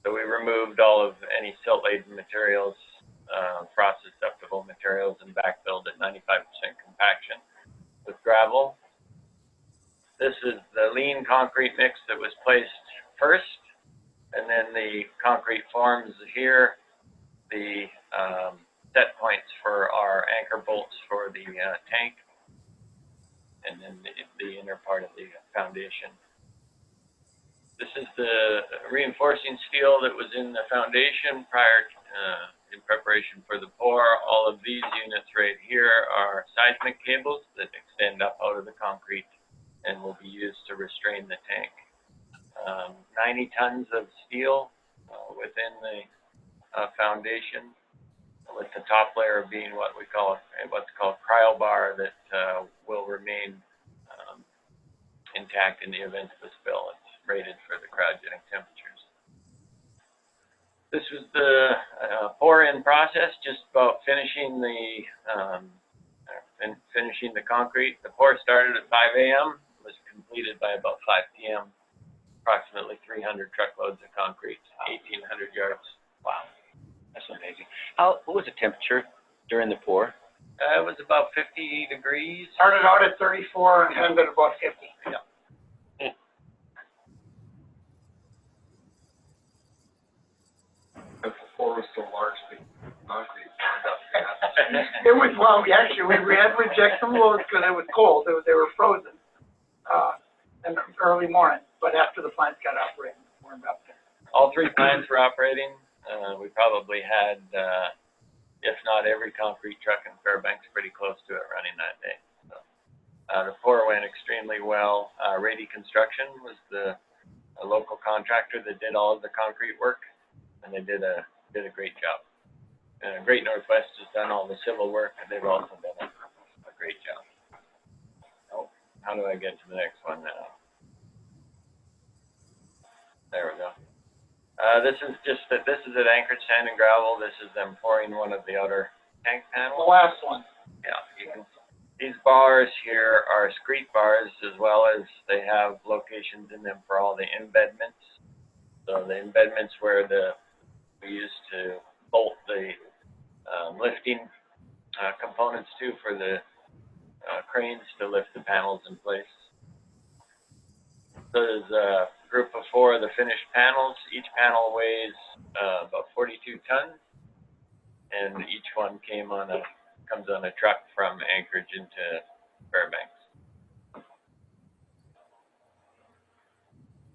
So we removed all of any silt-laden materials, frost susceptible materials, and backfilled at 95% compaction with gravel. This is the lean concrete mix that was placed first. And then the concrete forms here, the set points for our anchor bolts for the tank, and then the inner part of the foundation. This is the reinforcing steel that was in the foundation prior to, in preparation for the pour. All of these units right here are seismic cables that extend up out of the concrete and will be used to restrain the tank. 90 tons of steel within the foundation, with the top layer being what's called cryobar that will remain intact in the event of a spill. It's rated for the cryogenic temperatures. This was the pour-in process, just about finishing the concrete. The pour started at 5 a.m., was completed by about 5 p.m. Approximately 300 truckloads of concrete, 1,800 yards. Wow, that's amazing. What was the temperature during the pour? It was about 50 degrees. Started out at 34 and ended at about 50. Yeah. The floor was so large, the concrete burned up fast. It was, well, actually, we had to reject some loads because it was cold. They were frozen in the early morning. But after the plants got operating, it warmed up. All three plants were operating. We probably had, if not every concrete truck in Fairbanks, pretty close to it running that day. So, the pour went extremely well. Rady Construction was the local contractor that did all of the concrete work, and they did a great job. Great Northwest has done all the civil work, and they've also done a great job. Oh, how do I get to the next one now? There we go. This is at Anchorage Sand and Gravel. This is them pouring one of the outer tank panels. The last one. Yeah, you can. These bars here are screed bars, as well as they have locations in them for all the embedments. So the embedments where we used to bolt the lifting components to for the cranes to lift the panels in place. So there's a group of 4 of the finished panels. Each panel weighs about 42 tons, and each one comes on a truck from Anchorage into Fairbanks.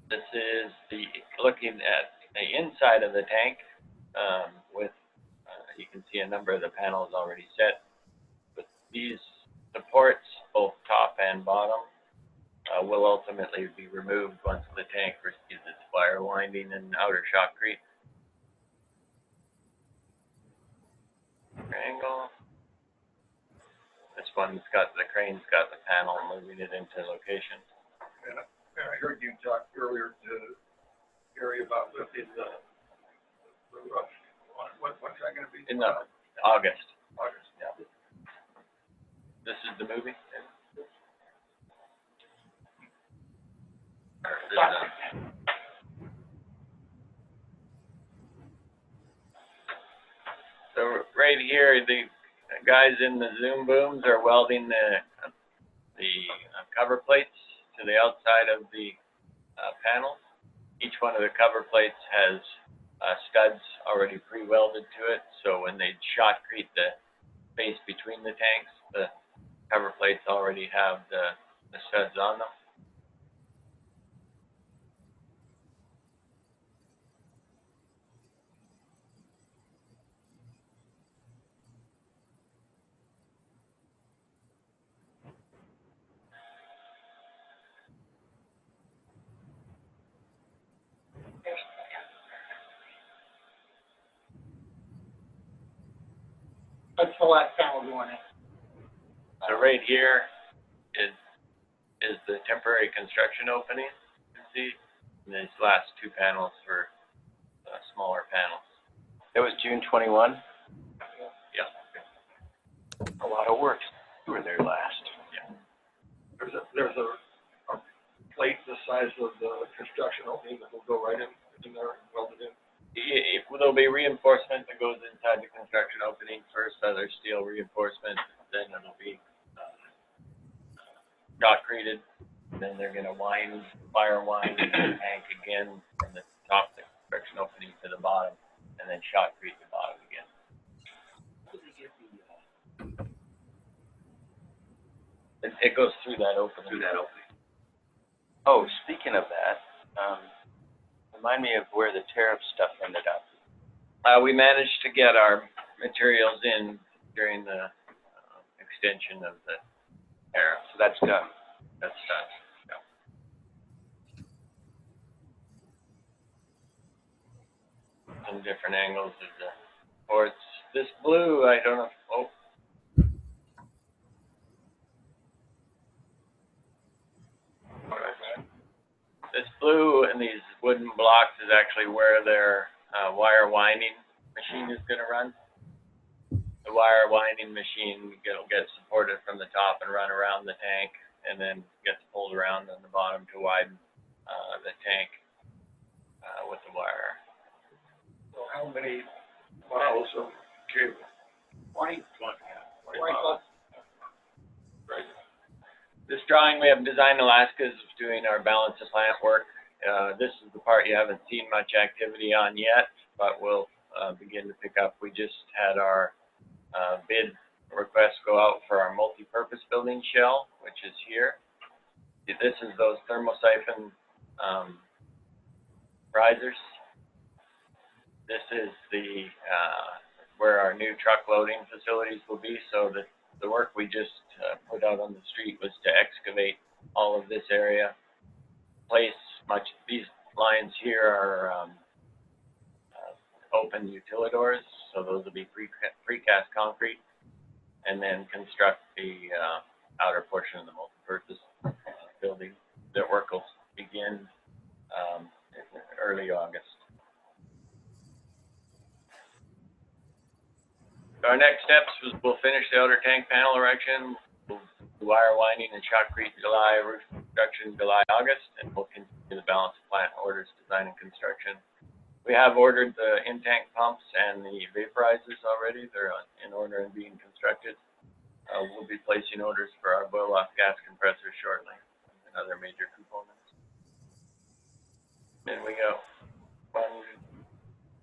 This is looking at the inside of the tank you can see a number of the panels already set. With these supports, both top and bottom, will ultimately be removed once the tank receives its wire winding and outer shotcrete. Angle. This one's got the crane's got the panel moving it into location. And I heard you talk earlier to Gary about lifting the roof. What's that going to be? In August. August. Yeah. This is the movie. So right here, the guys in the Zoom booms are welding the cover plates to the outside of the panels. Each one of the cover plates has studs already pre-welded to it, so when they shotcrete the space between the tanks, the cover plates already have the studs on them. What's the last panel going in? So right here is the temporary construction opening, you can see. And these last two panels for smaller panels. It was June 21. Yeah. A lot of work. You were there last. Yeah. There's a plate the size of the construction opening that will go right in there and weld it in. There'll be reinforcement that goes inside the construction opening first, other steel reinforcement, then it'll be shotcreted. Then they're gonna wire wind the tank again from the top of the construction opening to the bottom, and then shotcrete the bottom again. It goes through that opening. Oh, speaking of that, remind me of where the tariff stuff ended up. We managed to get our materials in during the extension of the tariff. So that's done. That's done. Yeah. Some different angles of the ports. This blue, I don't know. Oh. This blue and these wooden blocks is actually where their wire winding machine is going to run. The wire winding machine will get supported from the top and run around the tank, and then gets pulled around on the bottom to widen the tank with the wire. So how many miles of cable? 20 miles. Right. This drawing, we have Design Alaska is doing our balance of plant work. This is the part you haven't seen much activity on yet, but we'll begin to pick up. We just had our bid request go out for our multi-purpose building shell, which is here. This is those thermosiphon risers. This is the where our new truck loading facilities will be. So the work we just put out on the street was to excavate all of this area, place these lines here are open utilidors, so those will be precast concrete, and then construct the outer portion of the multi-purpose building. The work will begin early August. Our next steps was we'll finish the outer tank panel erection, we'll do wire winding and shotcrete July, roof construction July, August, and we'll continue the balance of plant orders, design and construction. We have ordered the in-tank pumps and the vaporizers already. They're in order and being constructed. We'll be placing orders for our boil-off gas compressor shortly and other major components. Then we go.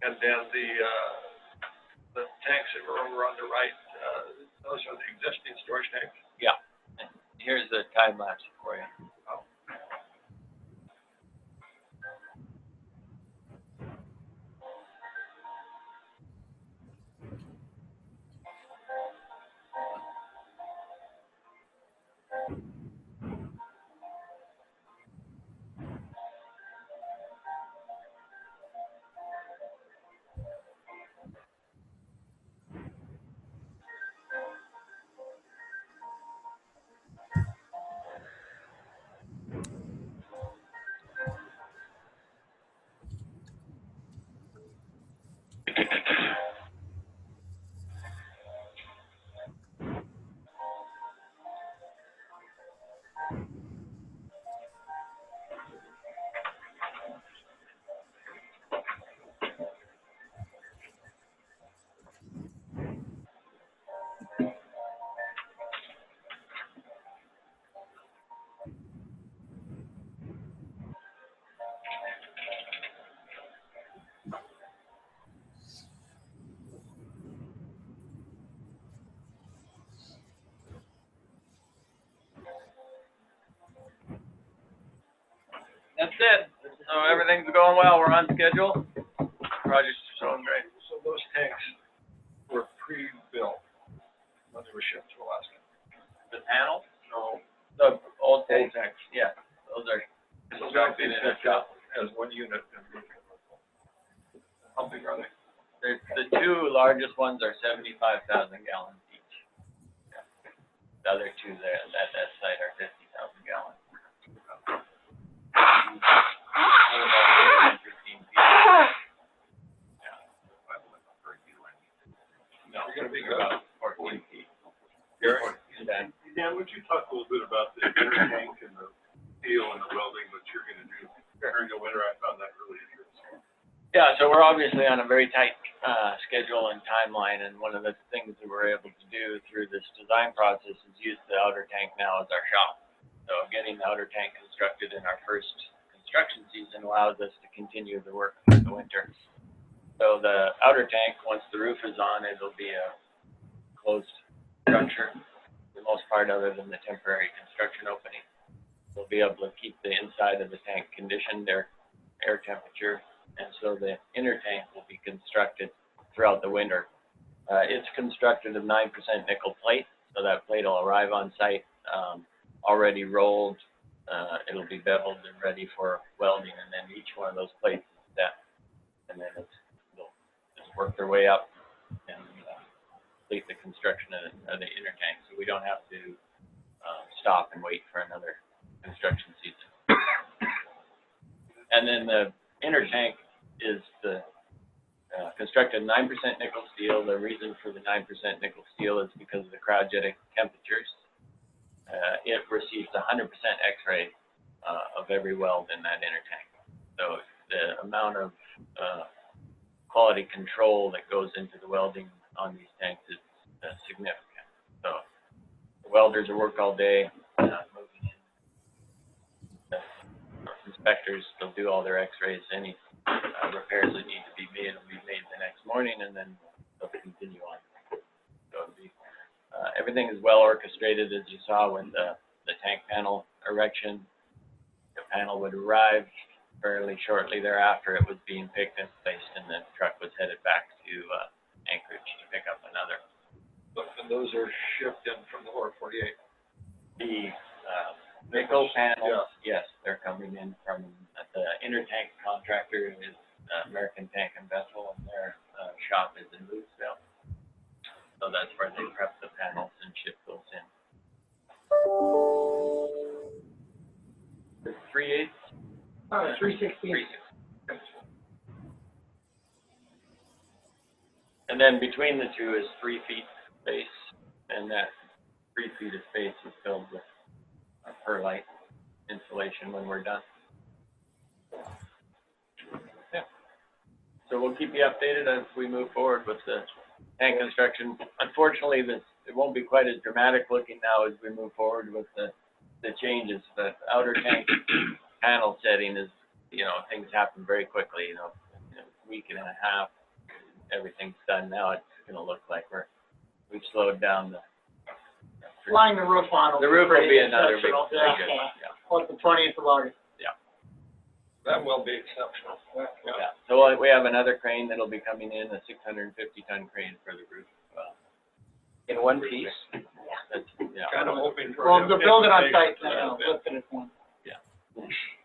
And then the tanks that were over on the right, those are the existing storage tanks. Yeah. And here's the time lapse for you. that's it. So everything's going well. We're on schedule. Project's going great. So those tanks were pre-built when they were shipped to Alaska? The panels, No. the old Old tanks, tanks. yeah, those are So they'll be constructed in a shipped shop. out as one unit and moved. How big are they? The two largest ones are 75,000 gallons each. Yeah. The other two there at that site are 50,000 gallons. About 15 feet. No, you're gonna be good. About 14 feet. Gary? Dan? Dan, would you talk a little bit about the inner tank and the steel and the welding that you're gonna do during the winter? I found that really interesting. Yeah, so we're obviously on a very tight schedule and timeline, and one of the things that we're able to do through this design process is use the outer tank now as our shop. So getting the outer tank constructed in our first construction season allows us to continue the work through the winter. So the outer tank, once the roof is on, it'll be a closed structure for the most part, other than the temporary construction opening. We'll be able to keep the inside of the tank conditioned, air temperature, and so the inner tank will be constructed throughout the winter. It's constructed of 9% nickel plate, so that plate will arrive on site already rolled. It'll be beveled and ready for welding, and then each one of those plates is set, and then they'll just work their way up and complete the construction of the inner tank, so we don't have to stop and wait for another construction season. And then the inner tank is constructed 9% nickel steel. The reason for the 9% nickel steel is because of the cryogenic temperatures. It receives 100% X-ray of every weld in that inner tank. So the amount of quality control that goes into the welding on these tanks is significant. So the welders will work all day moving in. The inspectors, they'll do all their X-rays. Any repairs that need to be made will be made the next morning, and then they'll continue on. So it'll be, everything is well orchestrated, as you saw with the tank panel erection. The panel would arrive fairly shortly thereafter. It was being picked and placed, and the truck was headed back to Anchorage to pick up another. And those are shipped in from the lower 48? The nickel panels, yes, they're coming in from the inner tank contractor is American Tank and Vessel, and their shop is in Louisville. So that's where they prep the panels and ship those in. 3/8? 3/16. And then between the two is 3 feet space, and that 3 feet of space is filled with perlite insulation when we're done. Yeah. So we'll keep you updated as we move forward with the tank construction. Unfortunately, it won't be quite as dramatic looking now as we move forward with the changes. The outer tank panel setting is, things happen very quickly, in a week and a half, everything's done. Now it's going to look like we've slowed down Flying the roof on. The roof will be another big, exceptional. very good one, yeah. Like the 20th of August. That will be exceptional. Yeah. So we have another crane that'll be coming in, a 650-ton crane for the roof. In one piece? That's, yeah. Kind of hoping for. Well, they're building on site a now, bit. lifted it one. Yeah.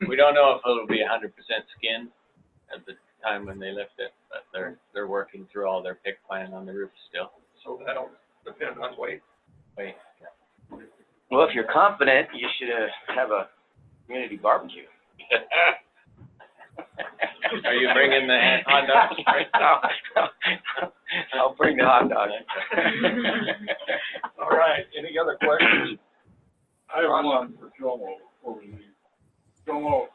We don't know if it'll be 100% skin at the time when they lift it, but they're working through all their pick plan on the roof still. So that'll depend on weight. Wait. Well, if you're confident, you should have a community barbecue. Are you bringing the hot dogs? I'll bring the hot dog. All right, any other questions? I have one for Jomo before we leave. Jomo,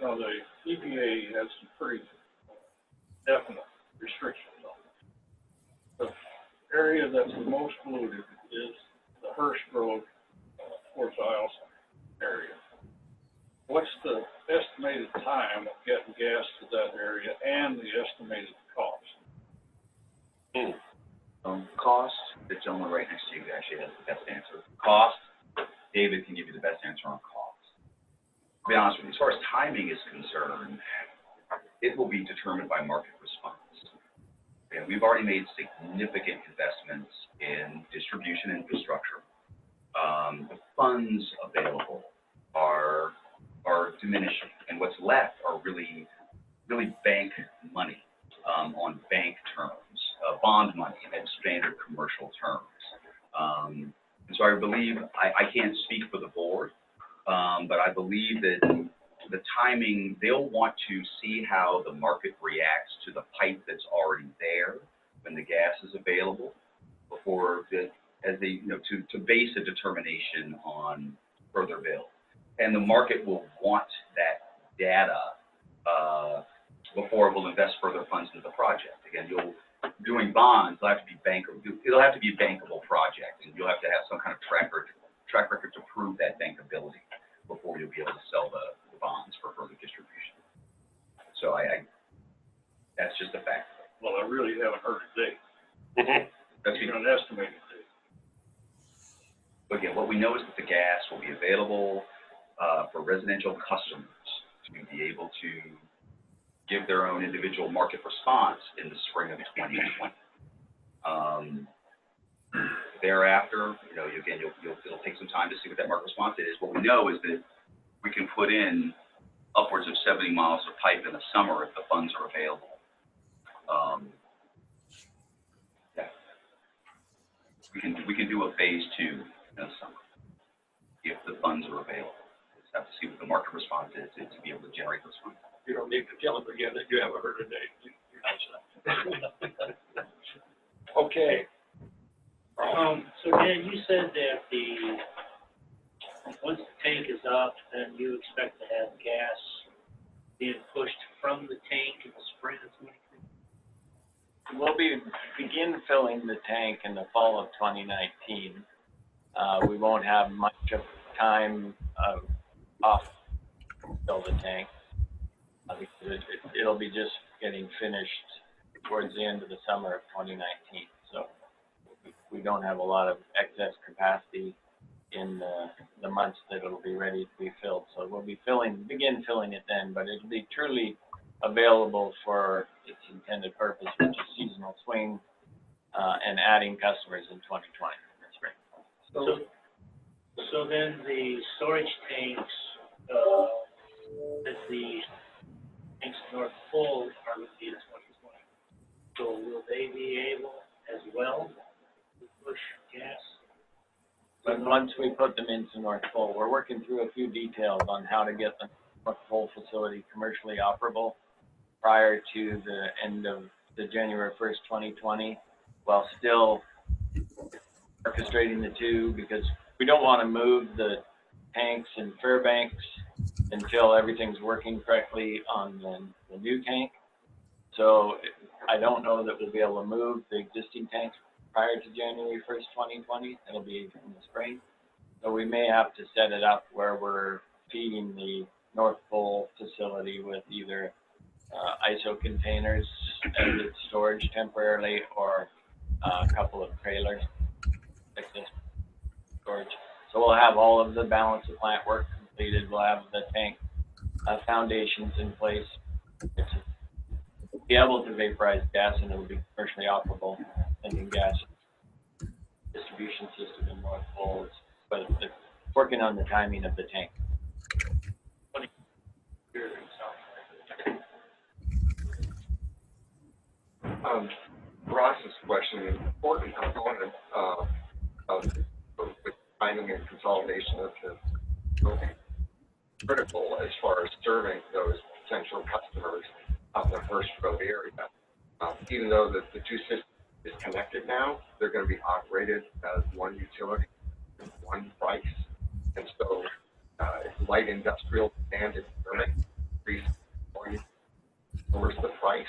the EPA has some pretty definite restrictions on it. The area that's the most polluted is the Hirsch Road, Fort Giles area. What's the estimated time of getting gas to that area and the estimated cost? Cost, the gentleman right next to you actually has the best answer. Cost, David can give you the best answer on cost. be honest with you, as far as timing is concerned, it will be determined by market response. And we've already made significant investments in distribution infrastructure. The funds available are diminishing, and what's left are really bank money on bank terms, bond money and standard commercial terms. And so I believe, I can't speak for the board, but I believe that the timing, they'll want to see how the market reacts to the pipe that's already there when the gas is available before as they, to base a determination on further build. And the market will want that data before it will invest further funds into the project. Again, doing bonds, it'll have to be a bankable project, and you'll have to have some kind of track record to prove that bankability before you'll be able to sell the bonds for further distribution. So that's just a fact. Well, I really haven't heard a date. That's an estimated date. Again, what we know is that the gas will be available for residential customers to be able to give their own individual market response in the spring of 2020. Thereafter, again, it'll take some time to see what that market response is. What we know is that we can put in upwards of 70 miles of pipe in the summer if the funds are available. We can do a phase 2 in the summer if the funds are available. We just have to see what the market response is to be able to generate those funds. You don't need to tell them again that you haven't heard a date. Okay. So Dan, you said that once the tank is up, then you expect to have gas being pushed from the tank in the spring of 2020? We'll begin filling the tank in the fall of 2019. We won't have much of time off to fill the tank. It'll be just getting finished towards the end of the summer of 2019. So we don't have a lot of excess capacity in the months that it'll be ready to be filled. So we'll be begin filling it then, but it'll be truly available for its intended purpose, which is seasonal swing and adding customers in 2020 in the spring. So then the storage tanks at the tanks North Pole are going to be in 2020. So will they be able as well to push gas? But once we put them into North Pole, we're working through a few details on how to get the North Pole facility commercially operable prior to the end of the January 1st, 2020, while still orchestrating the two, because we don't want to move the tanks in Fairbanks until everything's working correctly on the new tank. So I don't know that we'll be able to move the existing tanks prior to January 1st, 2020. It'll be in the spring. So we may have to set it up where we're feeding the North Pole facility with either ISO containers as its storage temporarily, or a couple of trailers, excess storage. So we'll have all of the balance of plant work completed. We'll have the tank foundations in place. We'll be able to vaporize gas, and it'll be commercially operable. Sending gas distribution system in North Pole, but it's working on the timing of the tank. Ross's question, an important component of the finding and consolidation of the building, critical as far as serving those potential customers of the First Road area. Even though the two systems is connected now, they're going to be operated as one utility, one price. And so light industrial demand is lowers the price,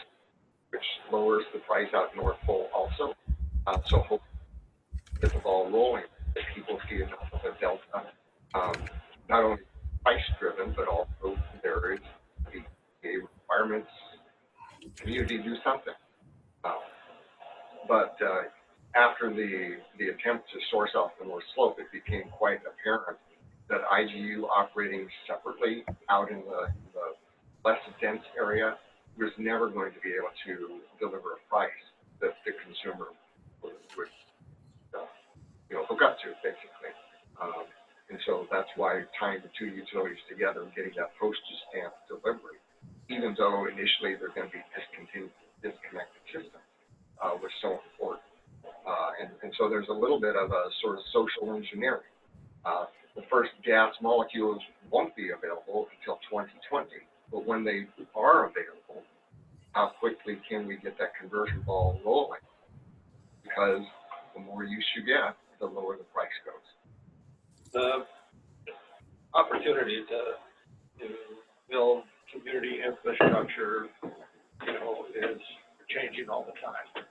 which lowers the price out North Pole also. So hopefully get the ball rolling, that people see enough of a delta, not only price driven, but also there is the requirements, community do something. But after the attempt to source off the North Slope, it became quite apparent that IGU operating separately out in the less dense area was never going to be able to deliver a price that the consumer would hook up to, basically. And so that's why tying the two utilities together and getting that postage stamp delivery, even though initially they're going to be disconnected systems, was so important. And so there's a little bit of a sort of social engineering. The first gas molecules won't be available until 2020, but when they are available, how quickly can we get that conversion ball rolling? Because the more use you get, the lower the price goes. The opportunity to build community infrastructure, is changing all the time.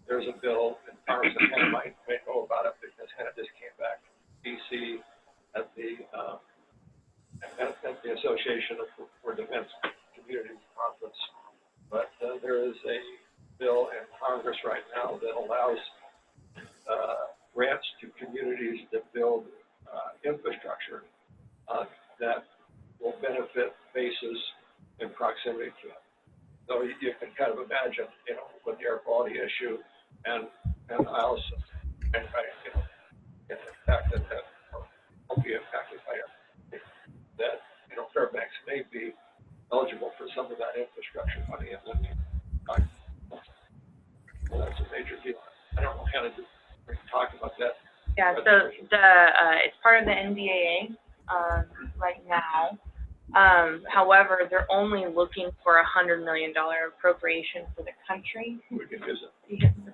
There's a bill, and Congressman Hannah might know about it because Hannah just came back from DC at the Association for Defense Communities Conference. But there is a bill in Congress right now that allows grants to communities that build infrastructure that will benefit bases in proximity to it. So you can kind of imagine, with the air quality issue, and I also, get impacted that, or won't be impacted by it, that, Fairbanks may be eligible for some of that infrastructure money, and then well, that's a major deal. I don't know, Hannah, we can talk about that. Yeah, so it's part of the NDAA right now. However, they're only looking for $100 million appropriation for the country. We can use it.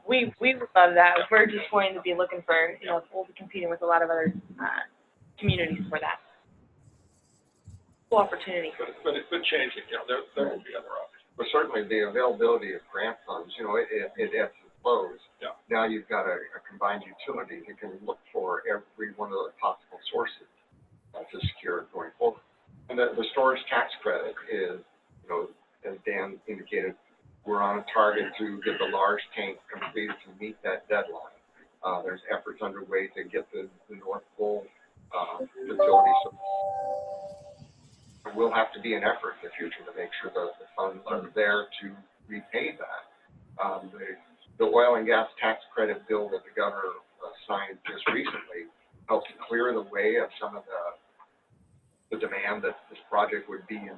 We would love that. We're just going to be looking for, we'll be competing with a lot of other communities for that. Cool opportunity. But it could change it, there will be other options. But certainly the availability of grant funds, it ebbs and flows. Yeah. Now you've got a combined utility that can look for every one of the possible sources to secure it going forward. And the storage tax credit is, as Dan indicated, we're on a target to get the large tank completed to meet that deadline. There's efforts underway to get the North Pole facility. So there will have to be an effort in the future to make sure that the funds are there to repay that. The oil and gas tax credit bill that the governor signed just recently helped to clear the way of some of the demand that this project would be in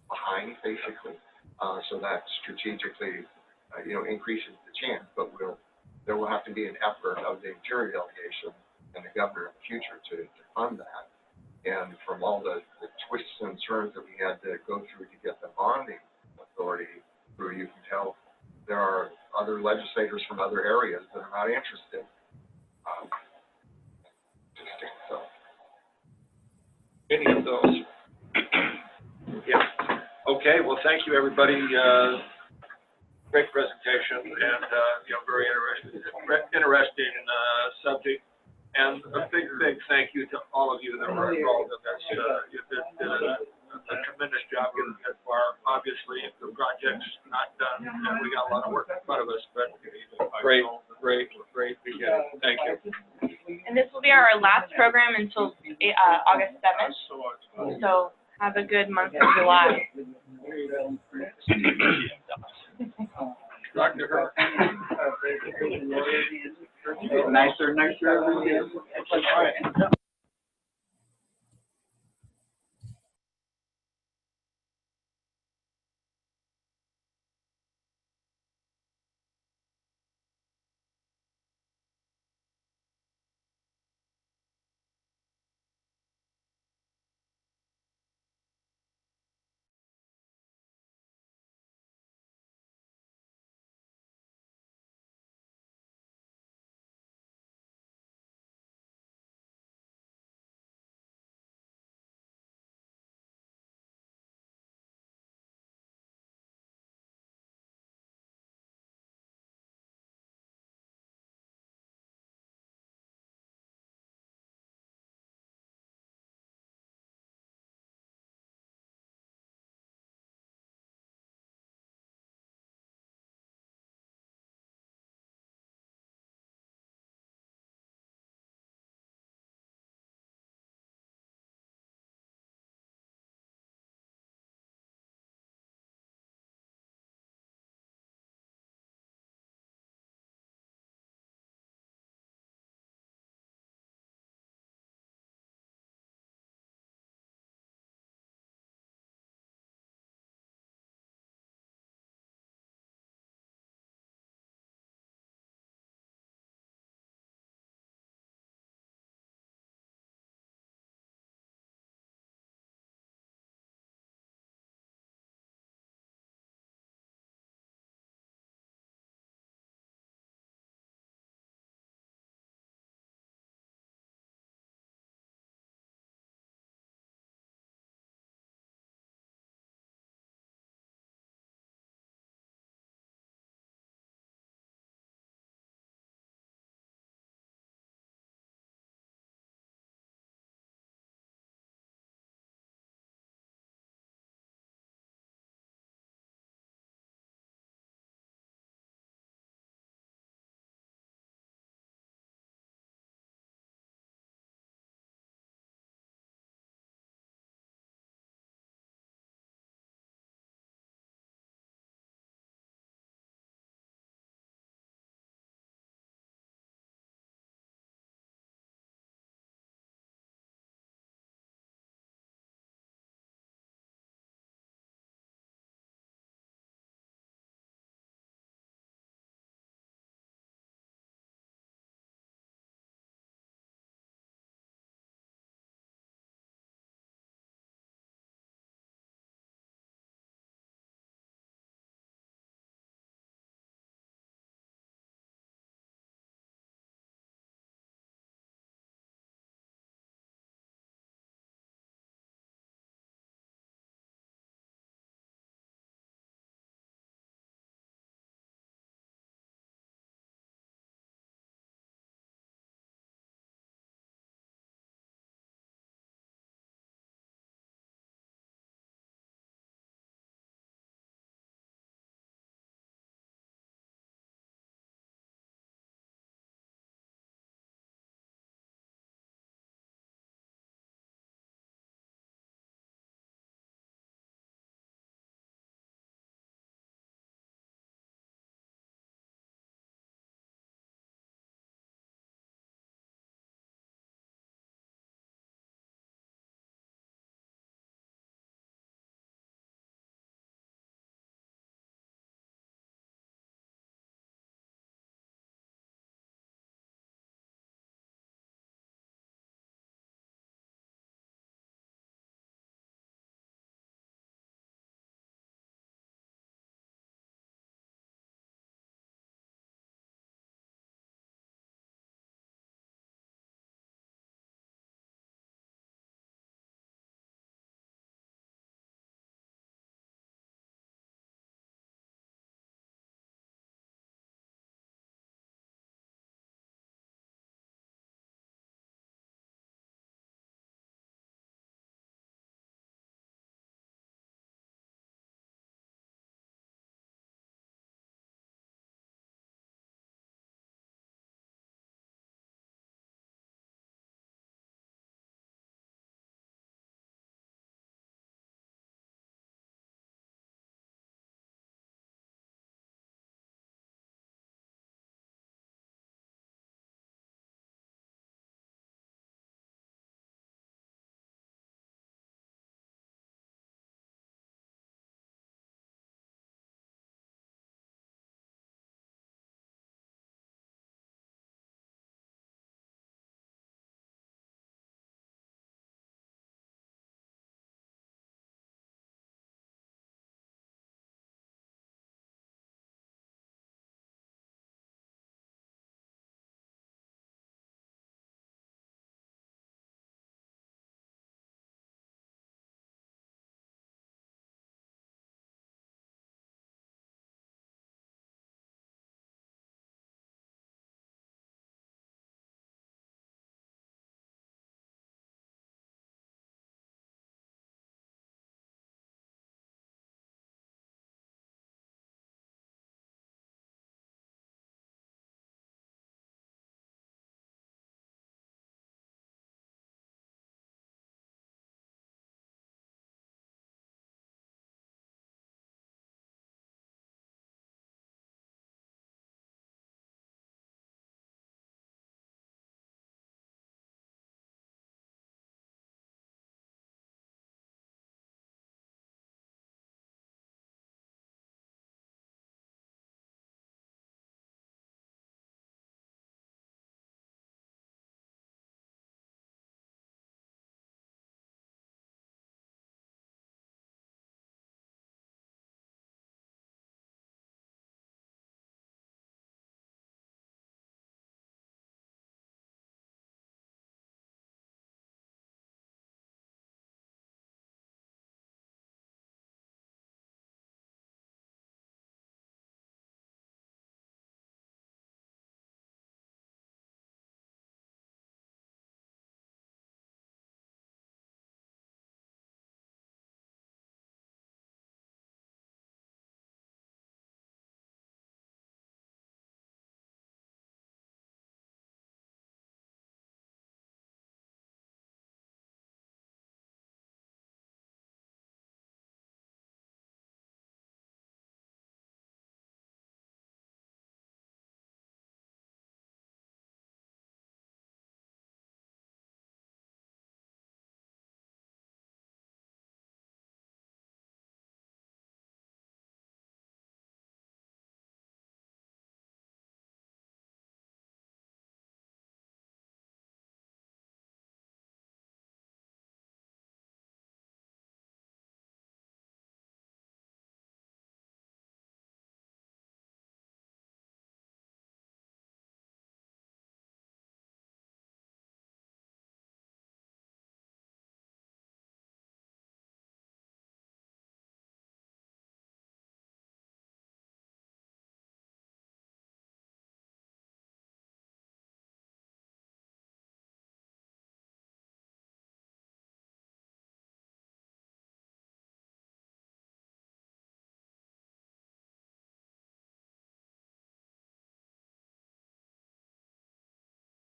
behind, basically. So that strategically, increases the chance, but there will have to be an effort of the Interior Delegation and the governor in the future to fund that. And from all the twists and turns that we had to go through to get the bonding authority through, you can tell there are other legislators from other areas that are not interested. So. Any of those. Yeah. Okay, well, thank you, everybody. Great presentation and, very interesting subject. And a big thank you to all of you that were involved in this. You did a tremendous job getting that far. Obviously, the project's not done, and we got a lot of work in front of us, but great beginning. Thank you. And this will be our last program until August 7th. So have a good month of July. Talk to her. Nicer every day.